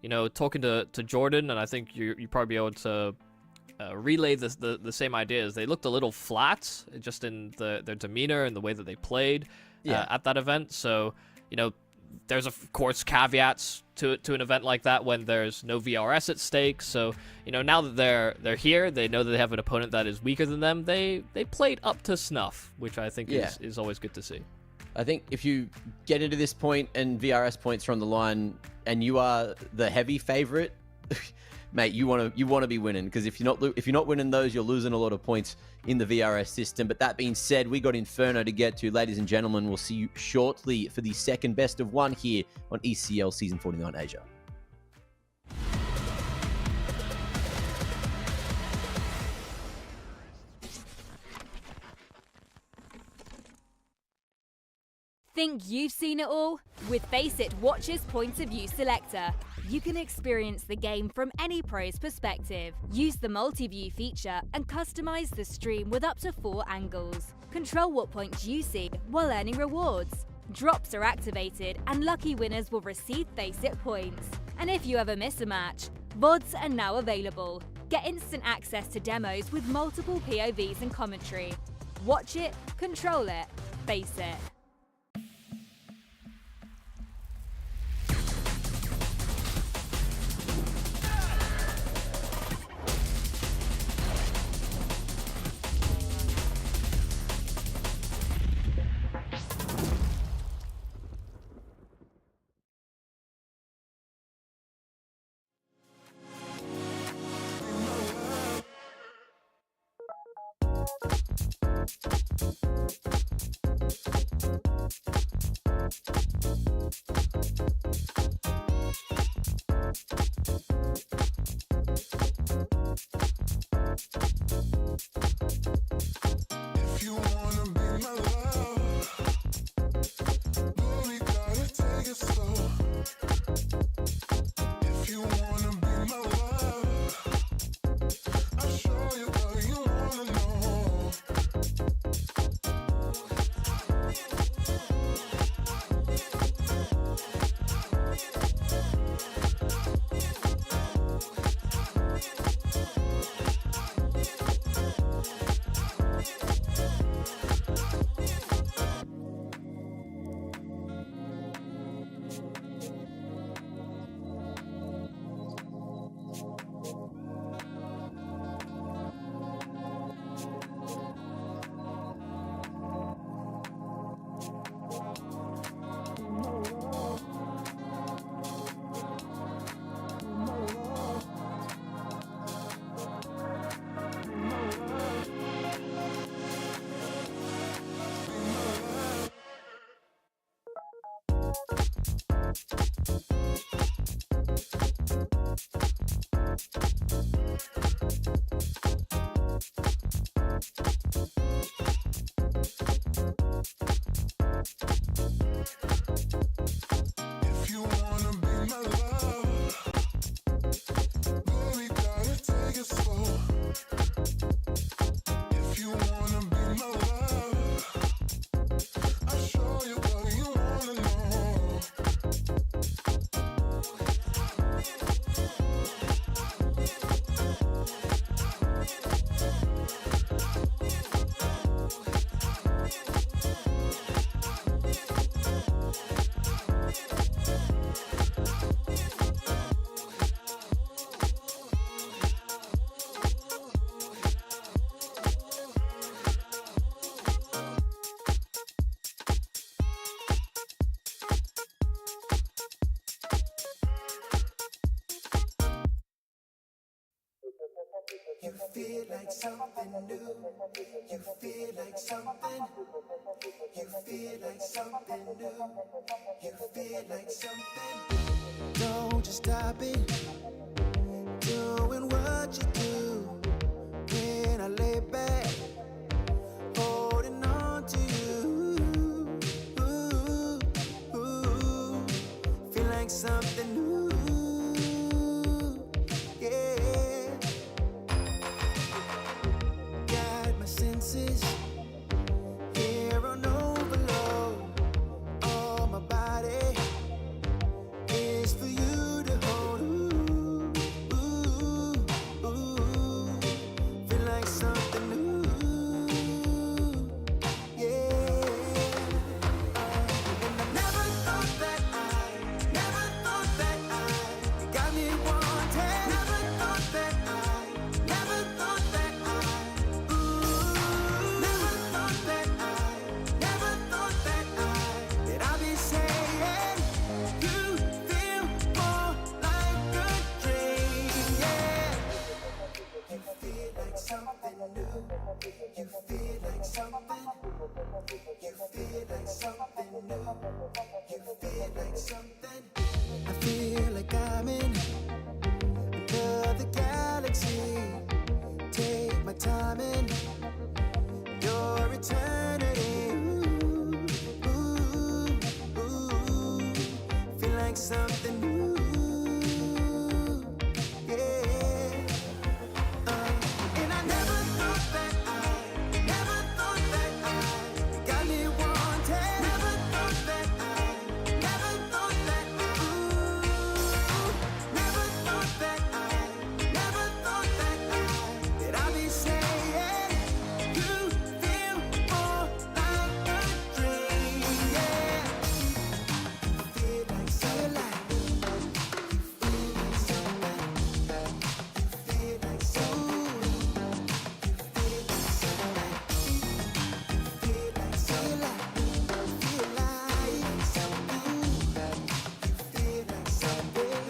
you know, talking to Jordan, and I think you probably be able to relay the same ideas. They looked a little flat, just in their demeanor and the way that they played at that event. So, you know, there's of course caveats to an event like that when there's no VRS at stake. So, you know, now that they're here, they know that they have an opponent that is weaker than them. They played up to snuff, which I think is always good to see. I think if you get into this point and VRS points are on the line and you are the heavy favorite, mate, you want to be winning, because if you're not winning those, you're losing a lot of points in the VRS system. But that being said, we got Inferno to get to. Ladies and gentlemen, we'll see you shortly for the second best of one here on ECL Season 49 Asia. Think you've seen it all? With Faceit Watch's Point of View Selector, you can experience the game from any pro's perspective. Use the multi-view feature and customize the stream with up to 4 angles. Control what points you see while earning rewards. Drops are activated and lucky winners will receive Faceit points. And if you ever miss a match, VODs are now available. Get instant access to demos with multiple POVs and commentary. Watch it, control it, Faceit. If you wanna be my love, baby, gotta take it slow. If you wanna be my love, I'll show you what you wanna know. If you wanna be my love, baby, gotta take it slow. If you wanna be my love, I'll show you what you wanna know. You feel like something new. You feel like something. You feel like something new. You feel like something. Don't just stop it. Doing what you do. When I lay back, holding on to you. Ooh, ooh. Feel like something new. Yeah. Got my senses here on overload. All my body is for you to hold. Ooh, ooh, ooh. Feel like something new. Yeah. And I never thought that you got me wanting. Never thought that never thought that never thought that I'd be saying you feel more like a dream. Yeah. You feel like something new. You feel like something. You feel like something new. You feel like something. I feel like I'm in another galaxy. Take my time in your eternity. Ooh, ooh, ooh. Feel like something new. Yeah. And I never thought that you got me wanting. Never thought that never thought that never thought that never thought that I'd be saying you feel more like a dream. Yeah. Feel like something. You feel like something. You feel like something.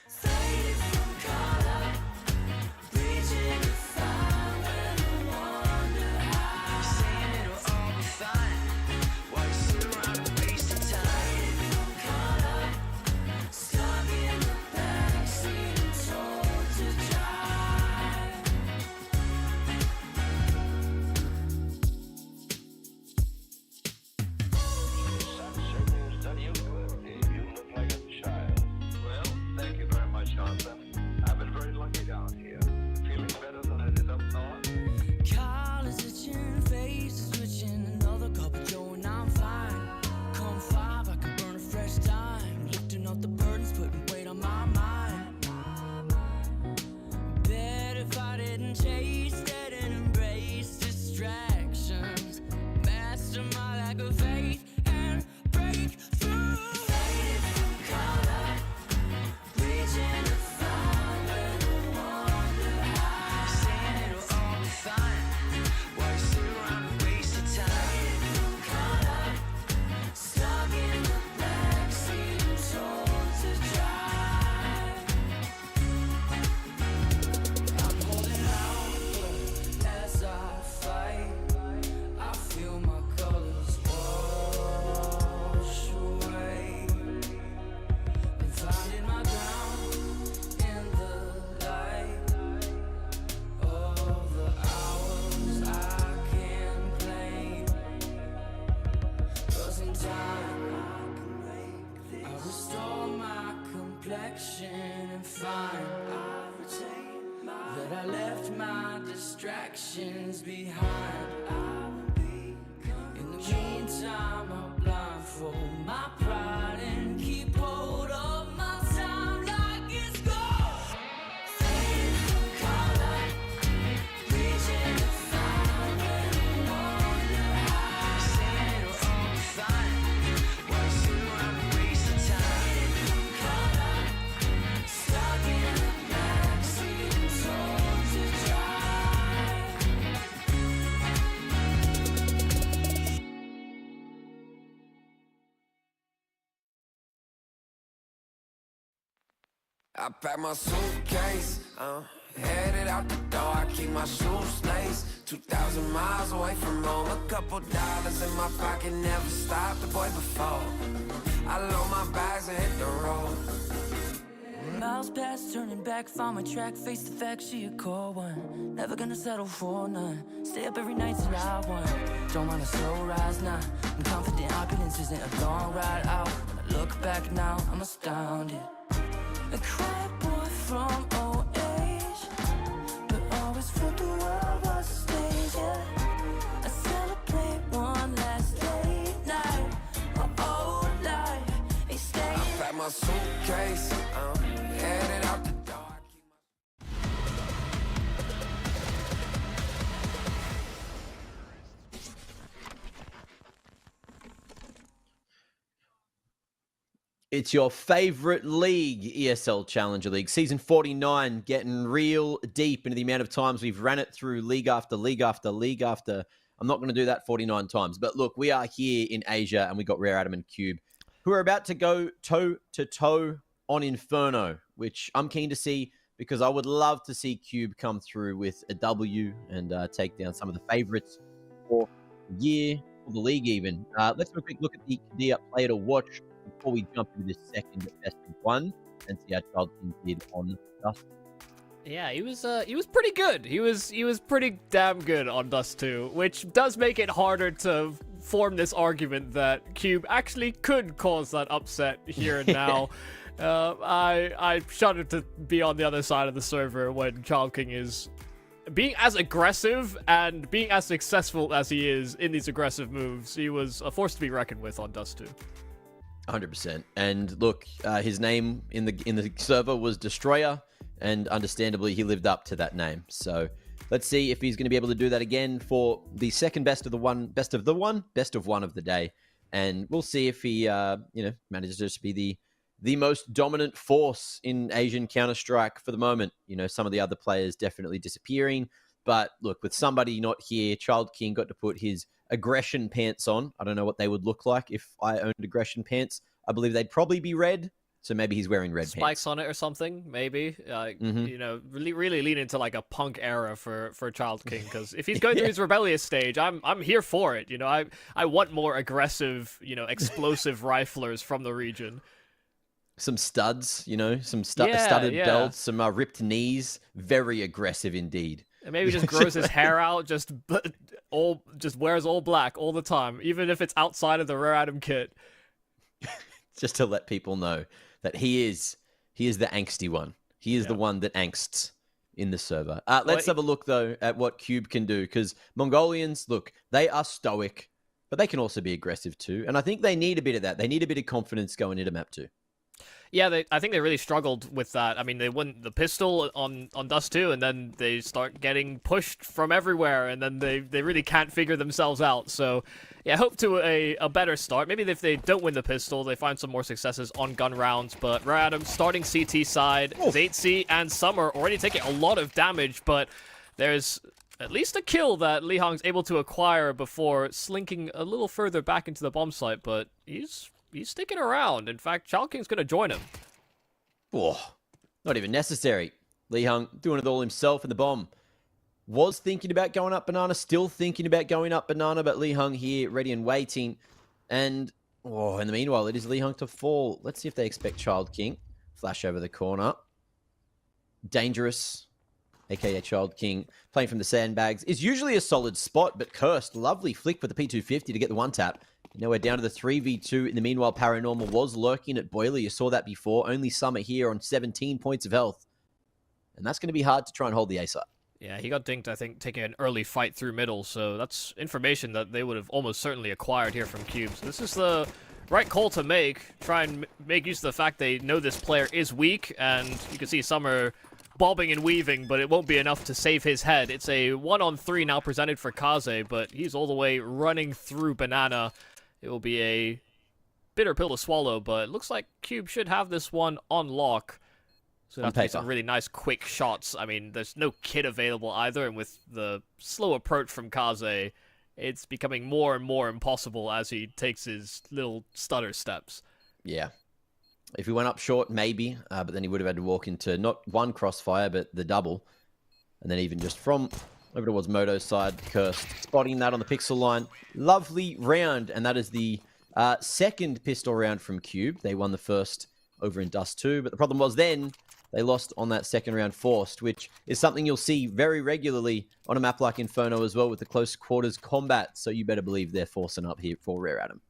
Faded from color, left my distractions behind. I will be in the meantime, I'll blindfold my pride and keep hold of my time like it's gold. Fading from color, reaching to find when I wonder how I stand on fire. What's the one waste of time? Fading from color, stuck in the backseat and told to drive. I pack my suitcase, headed out the door. I keep my shoes laced. 2,000 miles away from home. A couple dollars in my pocket, never stopped the boy before. I load my bags and hit the road. Miles past, turning back, found my track, face the fact, she a cold one. Never gonna settle for none. Stay up every night till I won. Don't want a slow rise now. I'm confident opulence isn't a long ride out. When I look back now, I'm astounded. A quiet boy from old age, but always felt the world was a stage, yeah. I celebrate one last late night. My old life ain't staying. I pack my suitcase, headed out the door. I keep my It's your favorite league, ESL Challenger League. Season 49, getting real deep into the amount of times we've ran it through league after league after league after. I'm not going to do that 49 times. But look, we are here in Asia, and we got Rare Adam and QUBE, who are about to go toe-to-toe on Inferno, which I'm keen to see because I would love to see QUBE come through with a W and take down some of the favorites for the year, or the league even. Let's have a quick look at the QUBE player to watch before we jump into this second best of one and see how Child King did on Dust. Yeah, he was pretty good. He was pretty damn good on Dust 2, which does make it harder to form this argument that QUBE actually could cause that upset here and now. I shudder to be on the other side of the server when Child King is being as aggressive and being as successful as he is in these aggressive moves. He was a force to be reckoned with on Dust 2. 100%. And look, his name in the server was Destroyer, and understandably he lived up to that name. So let's see if he's going to be able to do that again for the second best of one of the day. And we'll see if he manages to be the most dominant force in Asian Counter-Strike for the moment. You know, some of the other players definitely disappearing. But look, with somebody not here, Child King got to put his aggression pants on. I don't know what they would look like if I owned aggression pants. I believe they'd probably be red. So maybe he's wearing red spikes pants. on it or something, maybe. You know, really lean into like a punk era for Child King, because if he's going through his rebellious stage, I'm here for it. You know, I want more aggressive, explosive riflers from the region. Some studs, studded belts, some ripped knees. Very aggressive indeed. And maybe just grows his hair out, just wears all black all the time, even if it's outside of the Rare Adam kit. Just to let people know that he is the angsty one. He is the one that angsts in the server. Let's have a look, though, at what QUBE can do, because Mongolians, look, they are stoic, but they can also be aggressive too. And I think they need a bit of that. They need a bit of confidence going into map 2. Yeah, I think they really struggled with that. I mean, they won the pistol on Dust 2, and then they start getting pushed from everywhere, and then they really can't figure themselves out. So, yeah, hope to a better start. Maybe if they don't win the pistol, they find some more successes on gun rounds. But Rare Adam starting CT side, Zatesy and Summer already taking a lot of damage, but there's at least a kill that Li Hong's able to acquire before slinking a little further back into the bomb site, but he's sticking around. In fact, Child King's going to join him. Oh, not even necessary. Li Hong doing it all himself in the bomb. Was thinking about going up banana, still thinking about going up banana, but Li Hong here ready and waiting. And, in the meanwhile, it is Li Hong to fall. Let's see if they expect Child King. Flash over the corner. Dangerous, aka Child King, playing from the sandbags. Is usually a solid spot, but cursed. Lovely flick with the P250 to get the one tap. Now we're down to the 3v2. In the meanwhile, Paranormal was lurking at Boiler. You saw that before. Only Summer here on 17 points of health. And that's going to be hard to try and hold the ace up. Yeah, he got dinked, I think, taking an early fight through middle, so that's information that they would have almost certainly acquired here from QUBE. So this is the right call to make. Try and make use of the fact they know this player is weak, and you can see Summer bobbing and weaving, but it won't be enough to save his head. It's a 1-on-3 now presented for Kaze, but he's all the way running through Banana. It will be a bitter pill to swallow, but it looks like QUBE should have this one on lock. So that's have some really nice quick shots. I mean, there's no kit available either, and with the slow approach from Kaze, it's becoming more and more impossible as he takes his little stutter steps. Yeah. If he went up short, maybe, but then he would have had to walk into not one crossfire, but the double. And then even just from over towards Moto's side, Cursed spotting that on the pixel line. Lovely round, and that is the second pistol round from QUBE. They won the first over in Dust 2, but the problem was then they lost on that second round forced, which is something you'll see very regularly on a map like Inferno as well with the close quarters combat. So you better believe they're forcing up here for Rare Atom.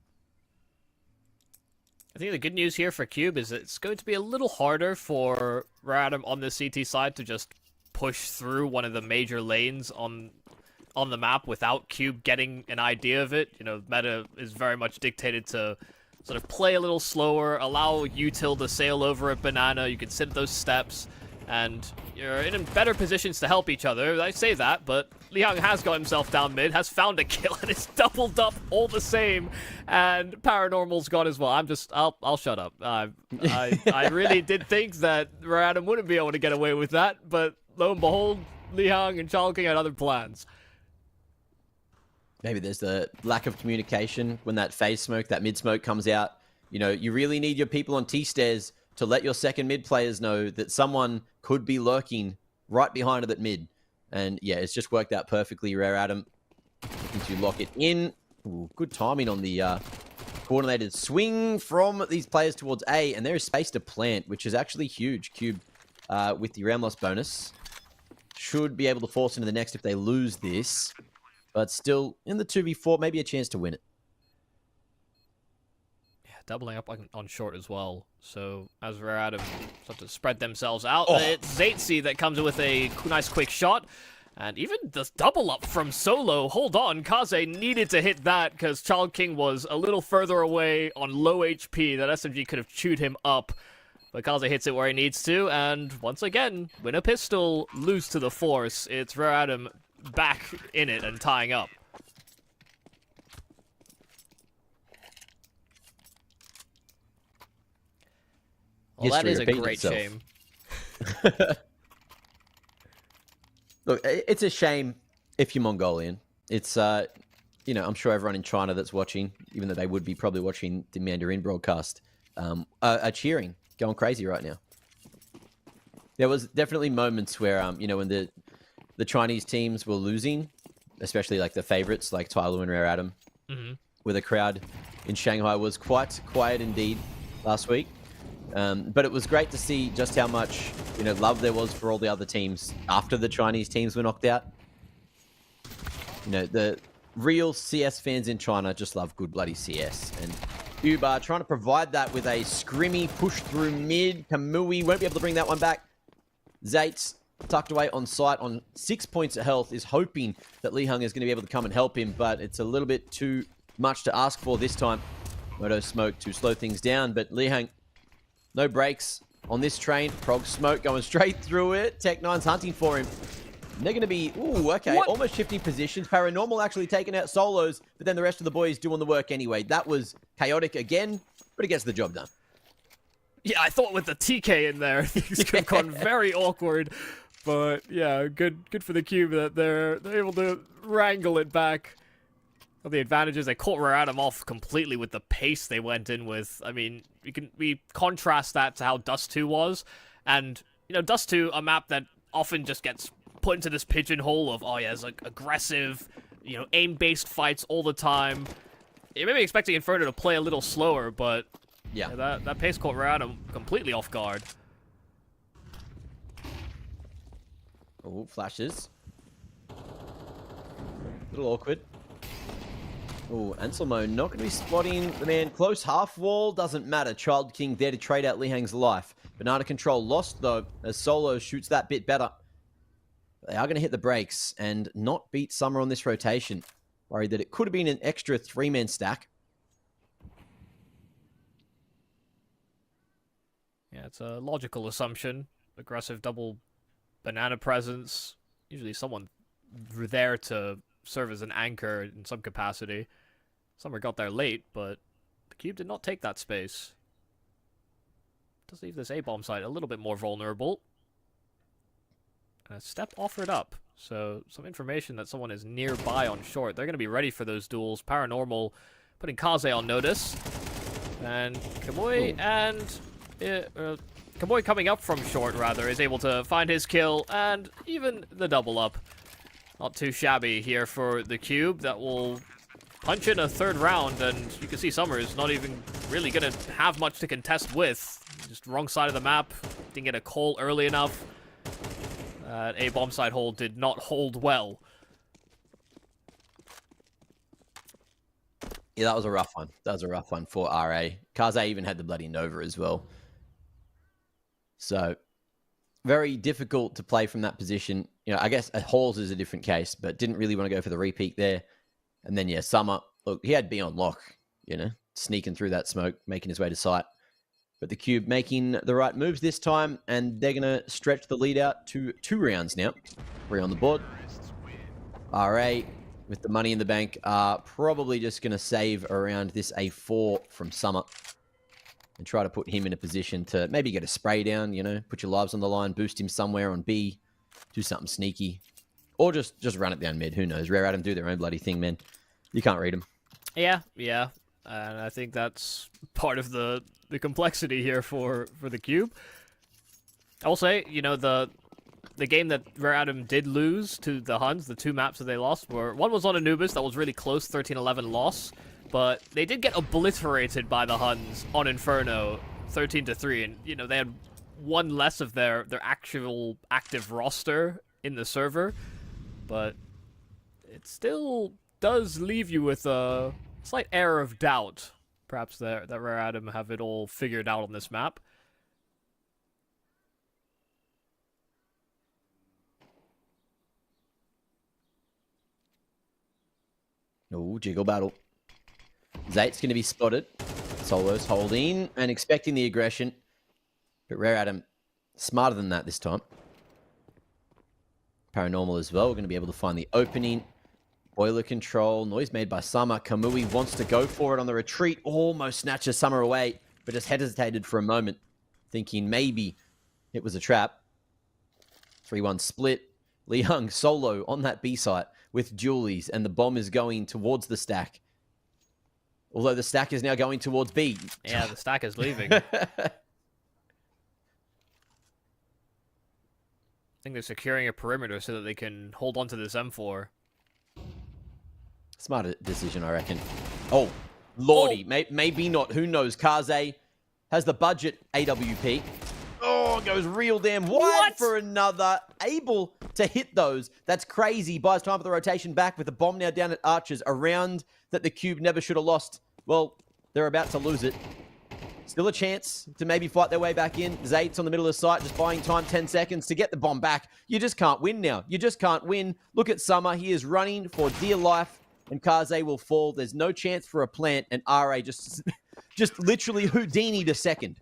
I think the good news here for QUBE is it's going to be a little harder for Rare Atom on the CT side to just push through one of the major lanes on the map without QUBE getting an idea of it. You know, meta is very much dictated to sort of play a little slower, allow util to sail over at Banana. You can sit at those steps, and you're in better positions to help each other. I say that, but Lihang has got himself down mid, has found a kill, and it's doubled up all the same. And Paranormal's gone as well. I'll shut up. I really did think that Rare Atom wouldn't be able to get away with that, but lo and behold, Lihang and Chalking had other plans. Maybe there's the lack of communication when that phase smoke, that mid smoke comes out. You know, you really need your people on T-stairs to let your second mid players know that someone could be lurking right behind it at mid. And yeah, it's just worked out perfectly. Rare Atom looking to lock it in. Ooh, good timing on the coordinated swing from these players towards A. And there is space to plant, which is actually huge. QUBE with the round loss bonus should be able to force into the next if they lose this. But still, in the 2v4, maybe a chance to win it. Yeah, doubling up on short as well. So, as Rare Atom start to spread themselves out, it's Zaitzi that comes in with a nice quick shot. And even the double up from Solo, hold on, Kaze needed to hit that because Child King was a little further away on low HP. That SMG could have chewed him up. But Kaze hits it where he needs to, and once again, win a pistol, lose to the Force. It's Rare Atom back in it and tying up. Well, that is a great shame. Look, it's a shame if you're Mongolian. It's, you know, I'm sure everyone in China that's watching, even though they would be probably watching the Mandarin broadcast, are cheering, going crazy right now. There was definitely moments where, you know, when the Chinese teams were losing, especially like the favorites like Tyloo and Rare Atom, where the crowd in Shanghai was quite quiet indeed last week. But it was great to see just how much, you know, love there was for all the other teams after the Chinese teams were knocked out. You know, the real CS fans in China just love good bloody CS. And QUBE are trying to provide that with a scrimmy push through mid. Kamui won't be able to bring that one back. Zaitz tucked away on site on 6 points of health, is hoping that Lihang is going to be able to come and help him, but it's a little bit too much to ask for this time. Moto Smoke to slow things down, but Lihang, no brakes on this train. Prog Smoke going straight through it. Tech9's hunting for him. And they're going to be, ooh, okay, almost shifting positions. Paranormal actually taking out solos, but then the rest of the boys doing the work anyway. That was chaotic again, but it gets the job done. Yeah, I thought with the TK in there, things could have gone very awkward. But yeah, good for the QUBE that they're able to wrangle it back. Well, the advantages, they caught Rare Atom off completely with the pace they went in with. I mean, we contrast that to how Dust 2 was. And, you know, Dust 2, a map that often just gets put into this pigeonhole of, oh yeah, it's like aggressive, you know, aim-based fights all the time. You may be expecting Inferno to play a little slower, but yeah, that pace caught Rare Atom completely off guard. Oh, flashes. A little awkward. Oh, Anselmo not going to be spotting the man close half wall. Doesn't matter. Child King there to trade out Lihang's life. Banana control lost, though, as Solo shoots that bit better. They are going to hit the brakes and not beat Summer on this rotation. Worried that it could have been an extra 3-man stack. Yeah, it's a logical assumption. Aggressive double banana presence. Usually someone there to serve as an anchor in some capacity. Summer got there late, but the QUBE did not take that space. Does leave this A-bomb side a little bit more vulnerable. And a step offered up. So some information that someone is nearby on short. They're going to be ready for those duels. Paranormal putting Kaze on notice. And Kaboy Kaboy coming up from short, rather, is able to find his kill and even the double up. Not too shabby here for the QUBE. That will punch in a third round, and you can see Summer is not even really going to have much to contest with. Just wrong side of the map. Didn't get a call early enough. A bomb side hold did not hold well. Yeah, that was a rough one. That was a rough one for RA. Kaze even had the bloody Nova as well. So, very difficult to play from that position. You know, I guess Halls is a different case, but didn't really want to go for the repeat there. And then, yeah, Summer, look, he had B on lock, you know, sneaking through that smoke, making his way to site. But the QUBE making the right moves this time, and they're going to stretch the lead out to 2 rounds now. 3 on the board. RA, with the money in the bank, are probably just going to save around this A4 from Summer and try to put him in a position to maybe get a spray down, you know, put your lives on the line, boost him somewhere on B, do something sneaky, or just run it down mid. Who knows? Rare Atom do their own bloody thing, man. You can't read them. Yeah. And I think that's part of the complexity here for the QUBE. I'll say, you know, the game that Rare Atom did lose to the Huns, the 2 maps that they lost were, one was on Anubis, that was really close, 13-11 loss, but they did get obliterated by the Huns on Inferno, 13-3, and, you know, they had one less of their actual active roster in the server, but it still does leave you with a slight air of doubt, perhaps, that Rare Atom have it all figured out on this map. Oh, jiggle battle. Zate's going to be spotted. Solo's holding and expecting the aggression. But Rare Atom, smarter than that this time. Paranormal as well. We're going to be able to find the opening. Boiler control. Noise made by Summer. Kamui wants to go for it on the retreat. Almost snatches Summer away, but just hesitated for a moment, thinking maybe it was a trap. 3-1 split. Liang solo on that B site with Julies, and the bomb is going towards the stack. Although the stack is now going towards B. Yeah, the stack is leaving. I think they're securing a perimeter so that they can hold on to this M4. Smart decision, I reckon. Oh, lordy. Oh. Maybe not. Who knows? Kaze has the budget AWP. Oh, goes real damn wide for another. Able to hit those. That's crazy. Buys time for the rotation back with the bomb now down at Archers. A round that the QUBE never should have lost. Well, they're about to lose it. Still a chance to maybe fight their way back in. Zate's on the middle of the site, just buying time, 10 seconds to get the bomb back. You just can't win now. You just can't win. Look at Summer. He is running for dear life, and Kaze will fall. There's no chance for a plant, and RA just literally Houdini to second.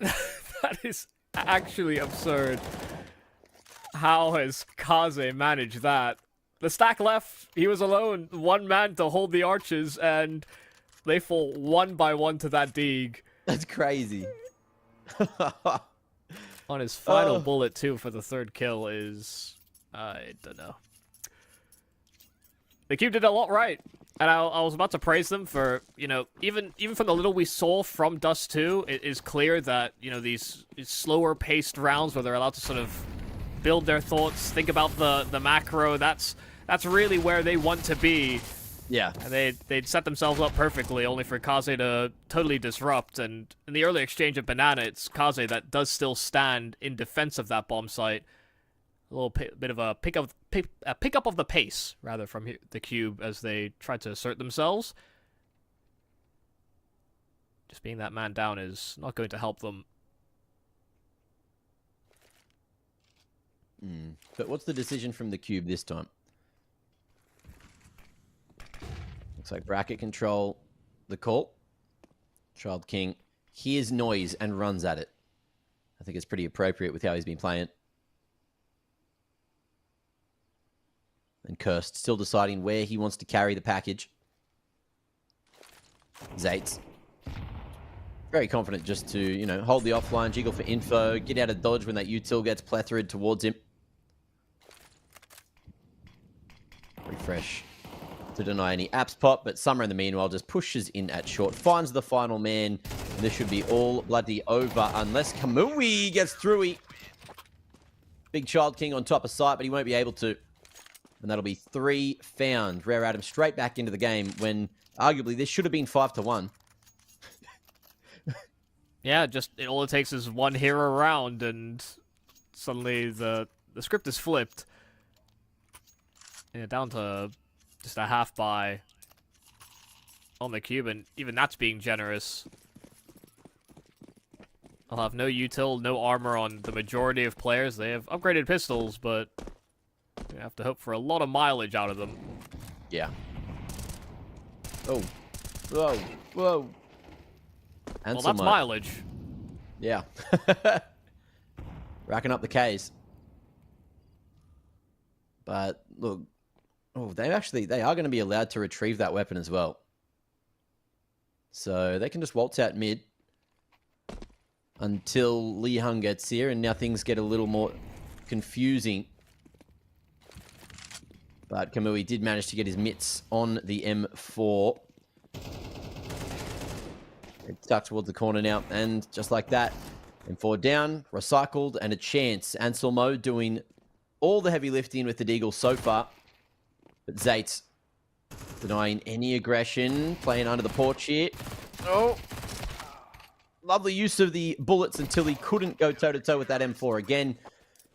That is actually absurd. How has Kaze managed that? The stack left. He was alone. One man to hold the arches, and they fall one by one to that dig. That's crazy. On his final bullet, too, for the third kill is... I don't know. The QUBE did a lot right. And I was about to praise them for, you know, even from the little we saw from Dust 2, it is clear that, you know, these slower paced rounds where they're allowed to sort of build their thoughts, think about the macro, that's really where they want to be. Yeah. And they'd set themselves up perfectly, only for Kaze to totally disrupt. And in the early exchange of Banana, it's Kaze that does still stand in defense of that bomb site. A little bit of a pick up of the pace, rather, from the QUBE as they try to assert themselves. Just being that man down is not going to help them. But what's the decision from the QUBE this time? Looks like bracket control, the call. Child King hears noise and runs at it. I think it's pretty appropriate with how he's been playing. And Cursed still deciding where he wants to carry the package. Zates. Very confident just to, you know, hold the offline, jiggle for info, get out of dodge when that util gets plethora'd towards him. Refresh to deny any apps pop, but Summer in the meanwhile just pushes in at short, finds the final man, and this should be all bloody over unless Kamui gets through. Big Child King on top of sight, but he won't be able to. And that'll be 3 found. Rare Adam straight back into the game when arguably this should have been 5-1. Yeah, just all it takes is one hero round, and suddenly the script is flipped. Yeah, down to just a half buy on the QUBE, and even that's being generous. I'll have no util, no armor on the majority of players. They have upgraded pistols, but you have to hope for a lot of mileage out of them. Yeah. Oh. Whoa. Whoa. And well, that's mileage. Yeah. Racking up the Ks. But look, they are going to be allowed to retrieve that weapon as well. So they can just waltz out mid until Li Hung gets here, and now things get a little more confusing. But Kamui did manage to get his mitts on the M4. It's stuck towards the corner now, and just like that, M4 down, recycled, and a chance. Anselmo doing all the heavy lifting with the Deagle so far. But Zates denying any aggression, playing under the porch here. Oh! Lovely use of the bullets until he couldn't go toe-to-toe with that M4 again.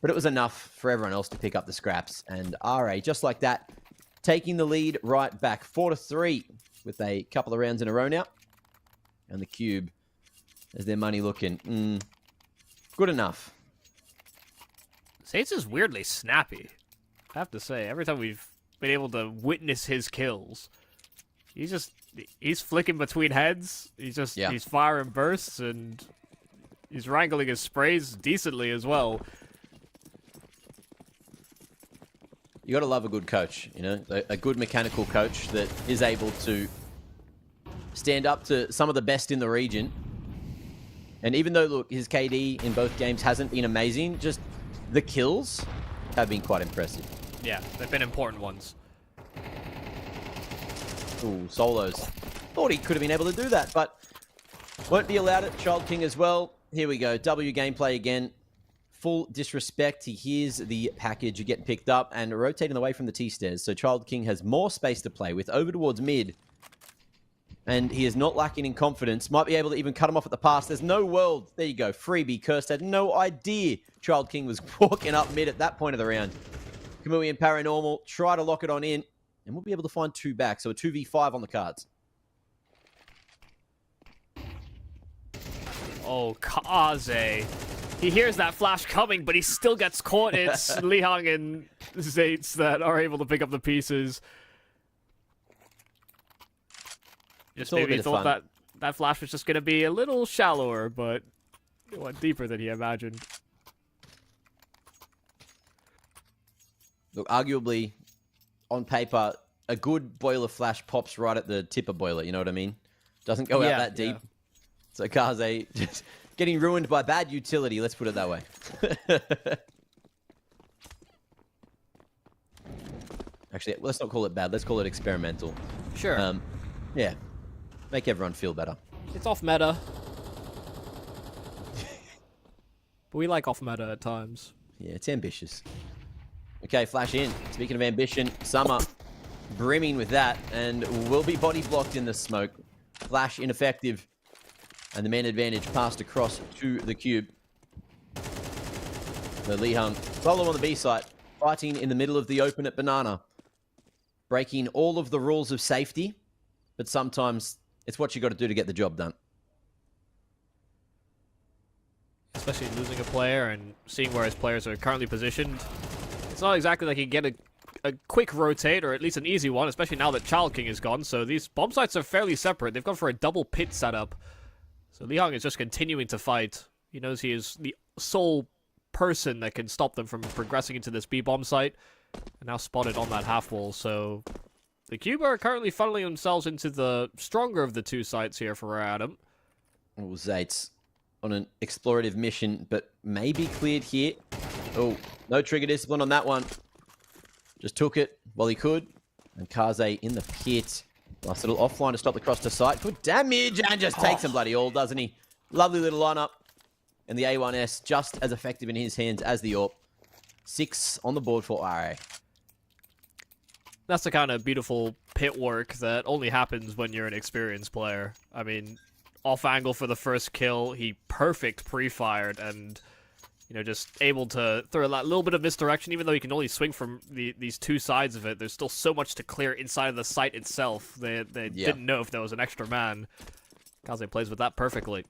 But it was enough for everyone else to pick up the scraps. And RA, just like that, taking the lead right back. 4-3 with a couple of rounds in a row now. And the QUBE, as their money looking, good enough. Zates is weirdly snappy, I have to say. Every time we've been able to witness his kills, he's flicking between heads. He's firing bursts, and he's wrangling his sprays decently as well. You got to love a good coach, you know, a good mechanical coach that is able to stand up to some of the best in the region. And even though, look, his KD in both games hasn't been amazing, just the kills have been quite impressive. Yeah, they've been important ones. Ooh, solos. Thought he could have been able to do that, but won't be allowed it. Child King as well. Here we go. W gameplay again. Full disrespect. He hears the package getting picked up and rotating away from the T-stairs. So Child King has more space to play with over towards mid. And he is not lacking in confidence. Might be able to even cut him off at the pass. There's no world. There you go. Freebie. Cursed had no idea Child King was walking up mid at that point of the round. Kamui and Paranormal try to lock it on in. And we'll be able to find 2 back. So a 2v5 on the cards. Oh, Kaze. He hears that flash coming, but he still gets caught. It's Li Hung and Zates that are able to pick up the pieces. Just maybe thought that flash was just going to be a little shallower, but it went deeper than he imagined. Look, arguably, on paper, a good boiler flash pops right at the tip of boiler, you know what I mean? Doesn't go out that deep. Yeah. So Kaze just getting ruined by bad utility, let's put it that way. Actually, let's not call it bad, let's call it experimental. Sure. Yeah. Make everyone feel better. It's off meta. But we like off meta at times. Yeah, it's ambitious. Okay, flash in. Speaking of ambition, Summer brimming with that and will be body blocked in the smoke. Flash ineffective. And the man advantage passed across to the QUBE. The Li Hung solo on the B site, fighting in the middle of the open at Banana. Breaking all of the rules of safety, but sometimes it's what you got to do to get the job done. especially losing a player and seeing where his players are currently positioned. It's not exactly like he can get a quick rotate, or at least an easy one, especially now that Child King is gone. So these bomb sites are fairly separate. They've gone for a double pit setup. So Li Hang is just continuing to fight. He knows he is the sole person that can stop them from progressing into this B-bomb site. And now spotted on that half wall. So the QUBE are currently funneling themselves into the stronger of the two sites here for Adam. Oh, Zait's on an explorative mission, but maybe cleared here. Oh, no trigger discipline on that one. Just took it while he could. And Kaze in the pit. Nice little offline to stop the cross to sight. Good damage, and just takes him bloody all, doesn't he? Lovely little lineup. And the A1S just as effective in his hands as the AWP. 6 on the board for RA. That's the kind of beautiful pit work that only happens when you're an experienced player. I mean, off angle for the first kill, he perfect pre-fired and, you know, just able to throw that little bit of misdirection. Even though he can only swing from these two sides of it, there's still so much to clear inside of the site itself. They didn't know if there was an extra man. Kaze plays with that perfectly.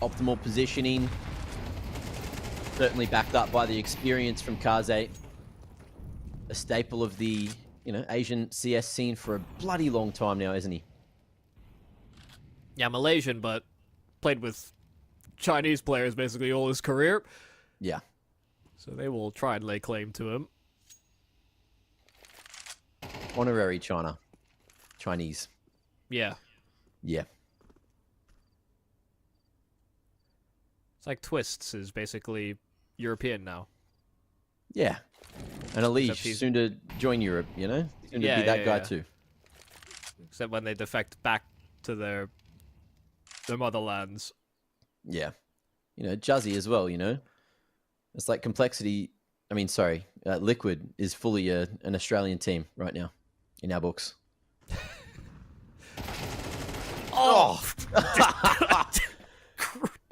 Optimal positioning. Certainly backed up by the experience from Kaze. A staple of the, you know, Asian CS scene for a bloody long time now, isn't he? Yeah, Malaysian, but played with Chinese players basically all his career. Yeah. So they will try and lay claim to him. Honorary Chinese. Yeah. Yeah. It's like Twists is basically European now. Yeah. And Alish, Except he's- soon to join Europe, you know? Soon to Yeah, be that yeah, guy yeah. too. Except when they defect back to their motherlands. Yeah. You know, Juzzy as well, you know? It's like Complexity, I mean, sorry, Liquid is fully an Australian team right now in our books. Oh!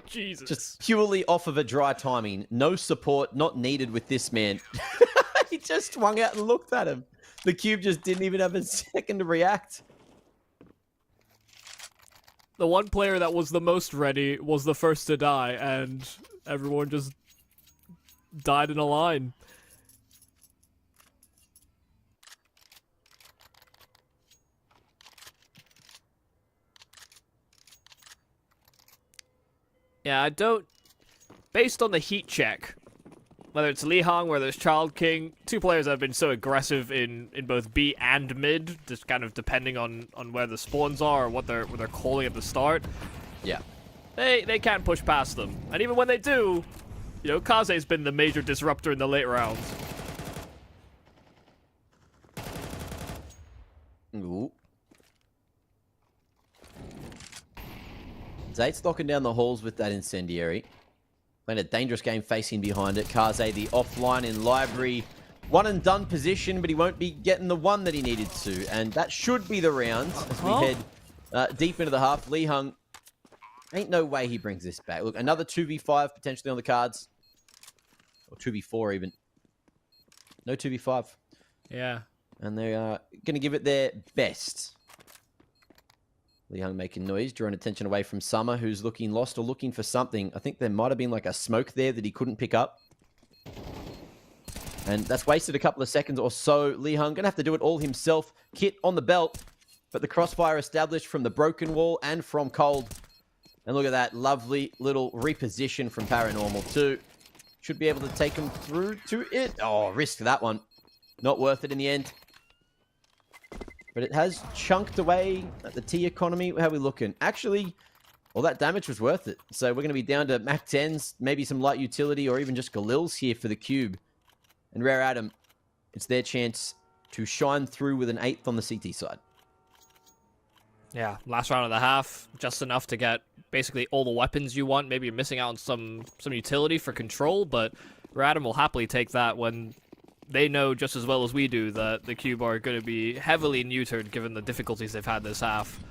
Jesus. Just purely off of a dry timing. No support, not needed with this man. He just swung out and looked at him. The QUBE just didn't even have a second to react. The one player that was the most ready was the first to die, and everyone just died in a line. Yeah, I don't... Based on the heat check, whether it's Li Hang, whether it's Child King, two players that have been so aggressive in both B and mid, just kind of depending on where the spawns are or what they're calling at the start. Yeah. They can't push past them. And even when they do, you know, Kaze's been the major disruptor in the late rounds. Ooh. Zait's locking down the halls with that incendiary. Playing a dangerous game facing behind it. Kaze, the offline in library. One and done position, but he won't be getting the one that he needed to. And that should be the round as we head deep into the half. Li Hang, ain't no way he brings this back. Look, another 2v5 potentially on the cards. Or 2v4 even. No 2v5. Yeah. And they are going to give it their best. Li Hang making noise, drawing attention away from Summer, who's looking lost or looking for something. I think there might have been like a smoke there that he couldn't pick up. And that's wasted a couple of seconds or so. Li Hang going to have to do it all himself. Kit on the belt, but the crossfire established from the broken wall and from cold. And look at that lovely little reposition from Paranormal too. Should be able to take him through to it. Oh, risk that one. Not worth it in the end. But it has chunked away at the T economy. How are we looking? Actually, well, that damage was worth it. So we're going to be down to Mac 10s, maybe some light utility, or even just Galil's here for the QUBE. And Rare Adam, it's their chance to shine through with an 8th on the CT side. Yeah, last round of the half, just enough to get basically all the weapons you want. Maybe you're missing out on some utility for control, but Rare Adam will happily take that when they know just as well as we do that the QUBE are going to be heavily neutered given the difficulties they've had this half.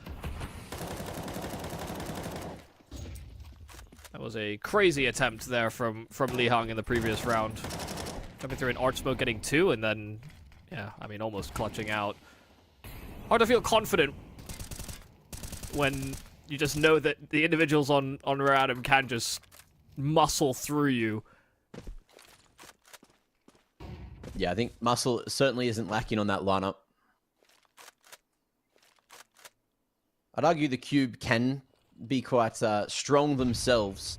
That was a crazy attempt there from Li Hang in the previous round. Coming through an arch smoke, getting 2, and then, yeah, I mean, almost clutching out. Hard to feel confident when you just know that the individuals on Adam can just muscle through you. Yeah, I think muscle certainly isn't lacking on that lineup. I'd argue the QUBE can be quite strong themselves.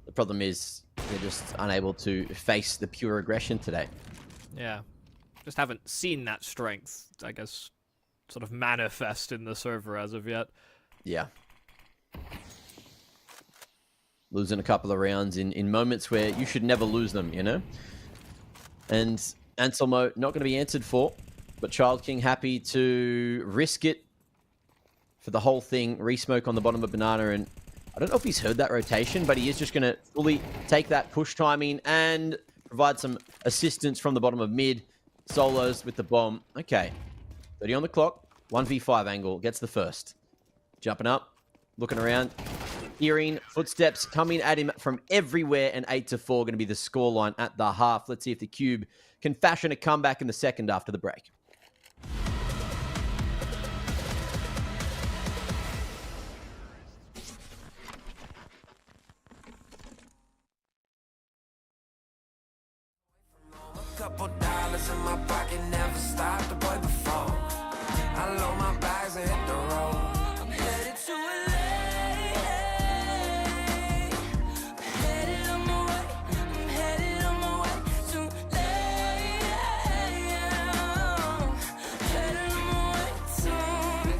The problem is they're just unable to face the pure aggression today. Yeah. Just haven't seen that strength, I guess, sort of manifest in the server as of yet. Yeah. Losing a couple of rounds in moments where you should never lose them, you know? And Anselmo not going to be answered for, but Child King happy to risk it for the whole thing. Resmoke on the bottom of Banana, and I don't know if he's heard that rotation, but he is just going to fully take that push timing and provide some assistance from the bottom of mid. Solos with the bomb. Okay. 30 on the clock. 1v5 angle. Gets the first. Jumping up. Looking around. Hearing footsteps coming at him from everywhere. And 8-4 going to be the scoreline at the half. Let's see if the QUBE can fashion a comeback in the second after the break. Couple dollars in my pocket, never stopped the boy before. I load my bags and hit the road. I'm headed to LA. I'm headed on my way. I'm headed on my way to LA. Headed on my way soon.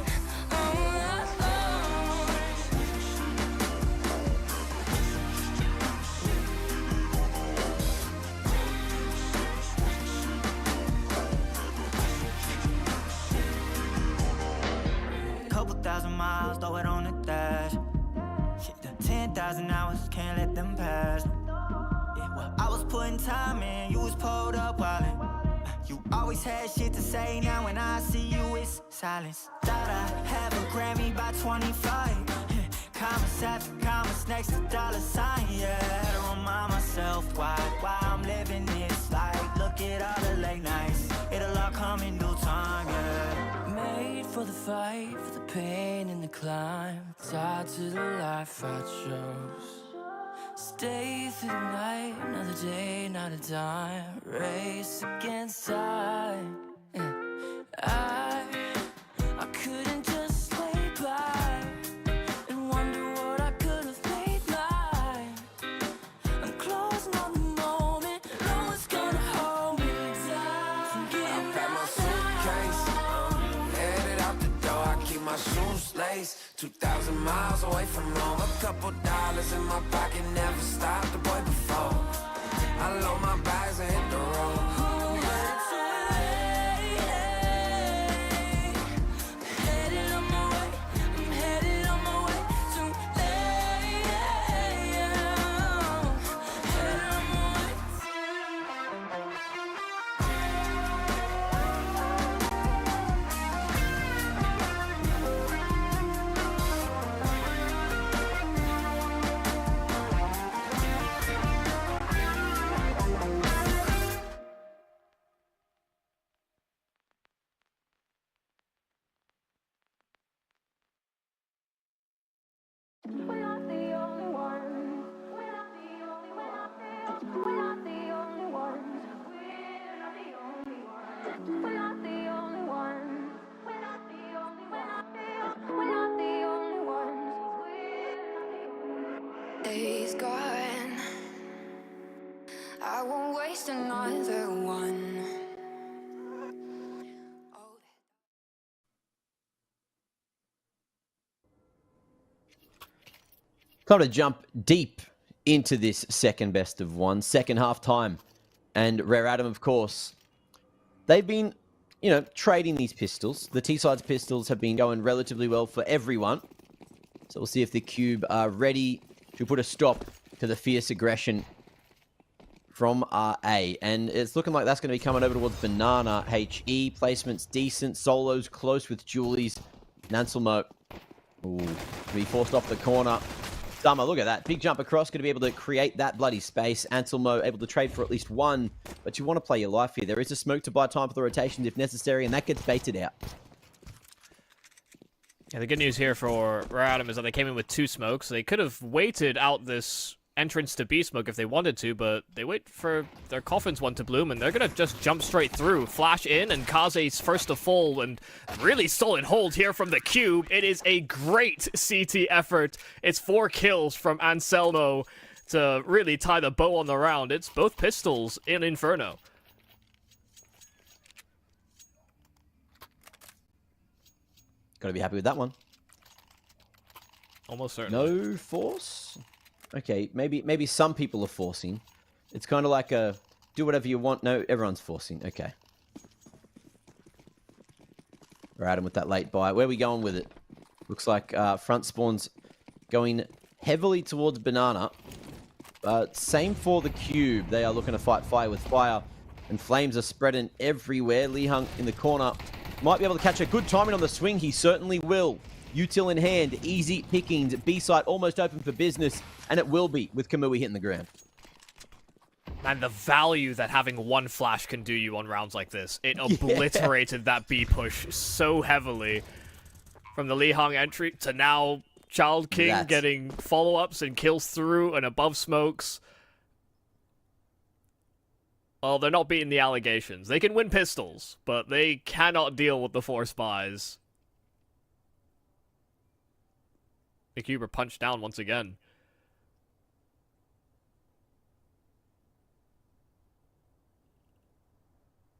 Couple thousand miles, throw it on the dash. Shit, the 10,000 hours, can't let them pass. Yeah, well, I was putting time in, you was pulled up wildin'. You always had shit to say, now when I see you, it's silence. Thought I'd have a Grammy by 25. Commas after commas next to dollar sign, yeah. Had to remind myself why I'm living this life. Look at all the late nights, it'll all come in due time, yeah. Made for the fight, for the pain and the climb. Tied to the life I chose. Stay through the night, another day, not a dime. Race against time. Yeah. I couldn't just lay by and wonder what I could have made mine. I'm closing on the moment, no one's gonna hold me down. I pack my suitcase, headed out the door. I keep my shoes laced. 2,000 miles away from home. A couple dollars in my pocket, never stopped the boy before. I load my bags and hit the road. Headed on my way, I'm headed on my way to headed on my way. We're not the only ones. We're not the only ones. We're not the only ones. We're not the only ones. We're not the only ones. We're not the only ones. We're not the only ones. Days gone, I won't waste another one. Time to jump deep into this second best of one, second half time. And Rare Adam, of course, they've been, trading these pistols. The T-Sides pistols have been going relatively well for everyone. So we'll see if the QUBE are ready to put a stop to the fierce aggression from RA. And it's looking like that's going to be coming over towards Banana. HE placement's decent. Solos close with Julie's. Nanselmo. Ooh, be forced off the corner. Summer, look at that. Big jump across. Going to be able to create that bloody space. Anselmo able to trade for at least one. But you want to play your life here. There is a smoke to buy time for the rotations if necessary, and that gets baited out. Yeah, the good news here for Rare Adam is that they came in with 2 smokes. They could have waited out this entrance to B smoke if they wanted to, but they wait for their Coffin's one to bloom, and they're going to just jump straight through. Flash in, and Kaze's first to fall, and really solid hold here from the Cube. It is a great CT effort. It's 4 kills from Anselmo to really tie the bow on the round. It's both pistols in Inferno. Gotta be happy with that one. Almost certainly. No force? Okay, maybe some people are forcing. It's kind of like a do whatever you want. No, everyone's forcing. Okay. We're at him with that late buy. Where are we going with it? Looks like front spawns going heavily towards banana. Same for the Cube. They are looking to fight fire with fire. And flames are spreading everywhere. Lee Hung in the corner. Might be able to catch a good timing on the swing. He certainly will. Util in hand. Easy pickings. B-site almost open for business. And it will be with Kamui hitting the ground. And the value that having 1 flash can do you on rounds like this. It obliterated that B push so heavily. From the Lee Hung entry to now Child King getting follow-ups and kills through and above smokes. Well, they're not beating the allegations. They can win pistols, but they cannot deal with the 4 spies. The Cube are punched down once again.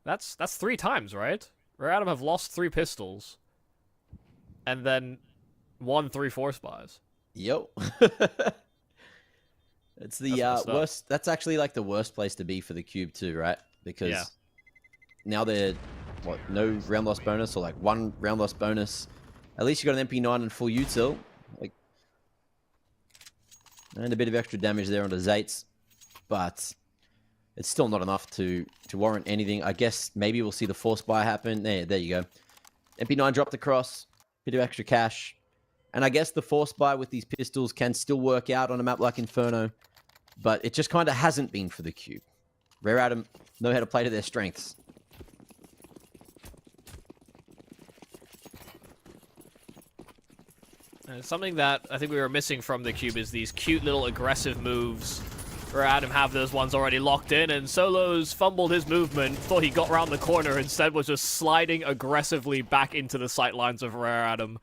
That's 3 times, right? Rare Adam have lost 3 pistols. And then won 3 4 spies. Yo. It's the worst. That's actually like the worst place to be for the Cube too, right? Because now they're, what, no round loss bonus or like 1 round loss bonus. At least you got an MP9 and full util. Like, and a bit of extra damage there onto Zates. But it's still not enough to warrant anything. I guess maybe we'll see the force buy happen. There you go. MP9 dropped across. Bit of extra cash. And I guess the force buy with these pistols can still work out on a map like Inferno. But it just kind of hasn't been for the Cube. Rare Adam know how to play to their strengths. And something that I think we were missing from the Cube is these cute little aggressive moves. Rare Adam have those ones already locked in, and Solo's fumbled his movement, thought he got around the corner, instead was just sliding aggressively back into the sight lines of Rare Adam.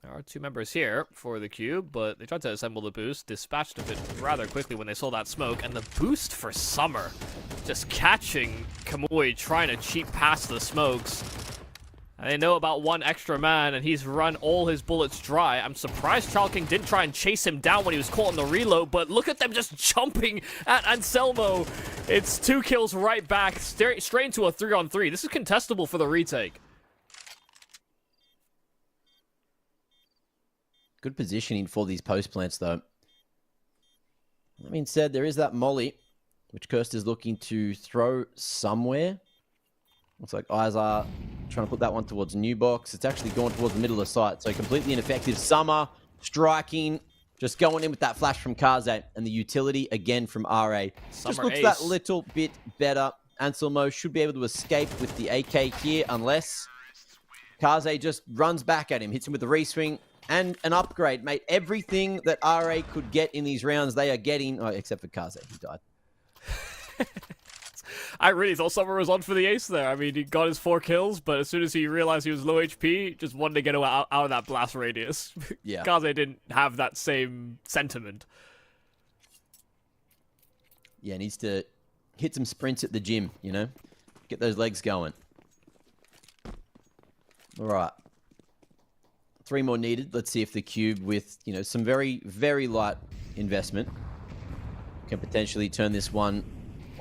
There are 2 members here for the Cube, but they tried to assemble the boost, dispatched a bit rather quickly when they saw that smoke, and the boost for Summer, just catching Kamui trying to cheat past the smokes. And they know about 1 extra man, and he's run all his bullets dry. I'm surprised Child King didn't try and chase him down when he was caught in the reload, but look at them just jumping at Anselmo. It's 2 kills right back, straight into a 3-on-3. This is contestable for the retake. Good positioning for these post plants, though. That being said, there is that molly, which Kirst is looking to throw somewhere. Looks like eyes are trying to put that one towards new box. It's actually going towards the middle of the site, so completely ineffective. Summer striking, just going in with that flash from Kaze, and the utility again from RA. Just looks that little bit better. Anselmo should be able to escape with the AK here, unless Kaze just runs back at him, hits him with the reswing. And an upgrade, mate. Everything that RA could get in these rounds, they are getting. Oh, except for Kaze, he died. I really thought Summer was on for the ace there. I mean, he got his 4 kills, but as soon as he realized he was low HP, just wanted to get out of that blast radius. Yeah. Kaze didn't have that same sentiment. Yeah, needs to hit some sprints at the gym, you know? Get those legs going. All right. 3 more needed. Let's see if the Cube, with, you know, some very, very light investment, can potentially turn this one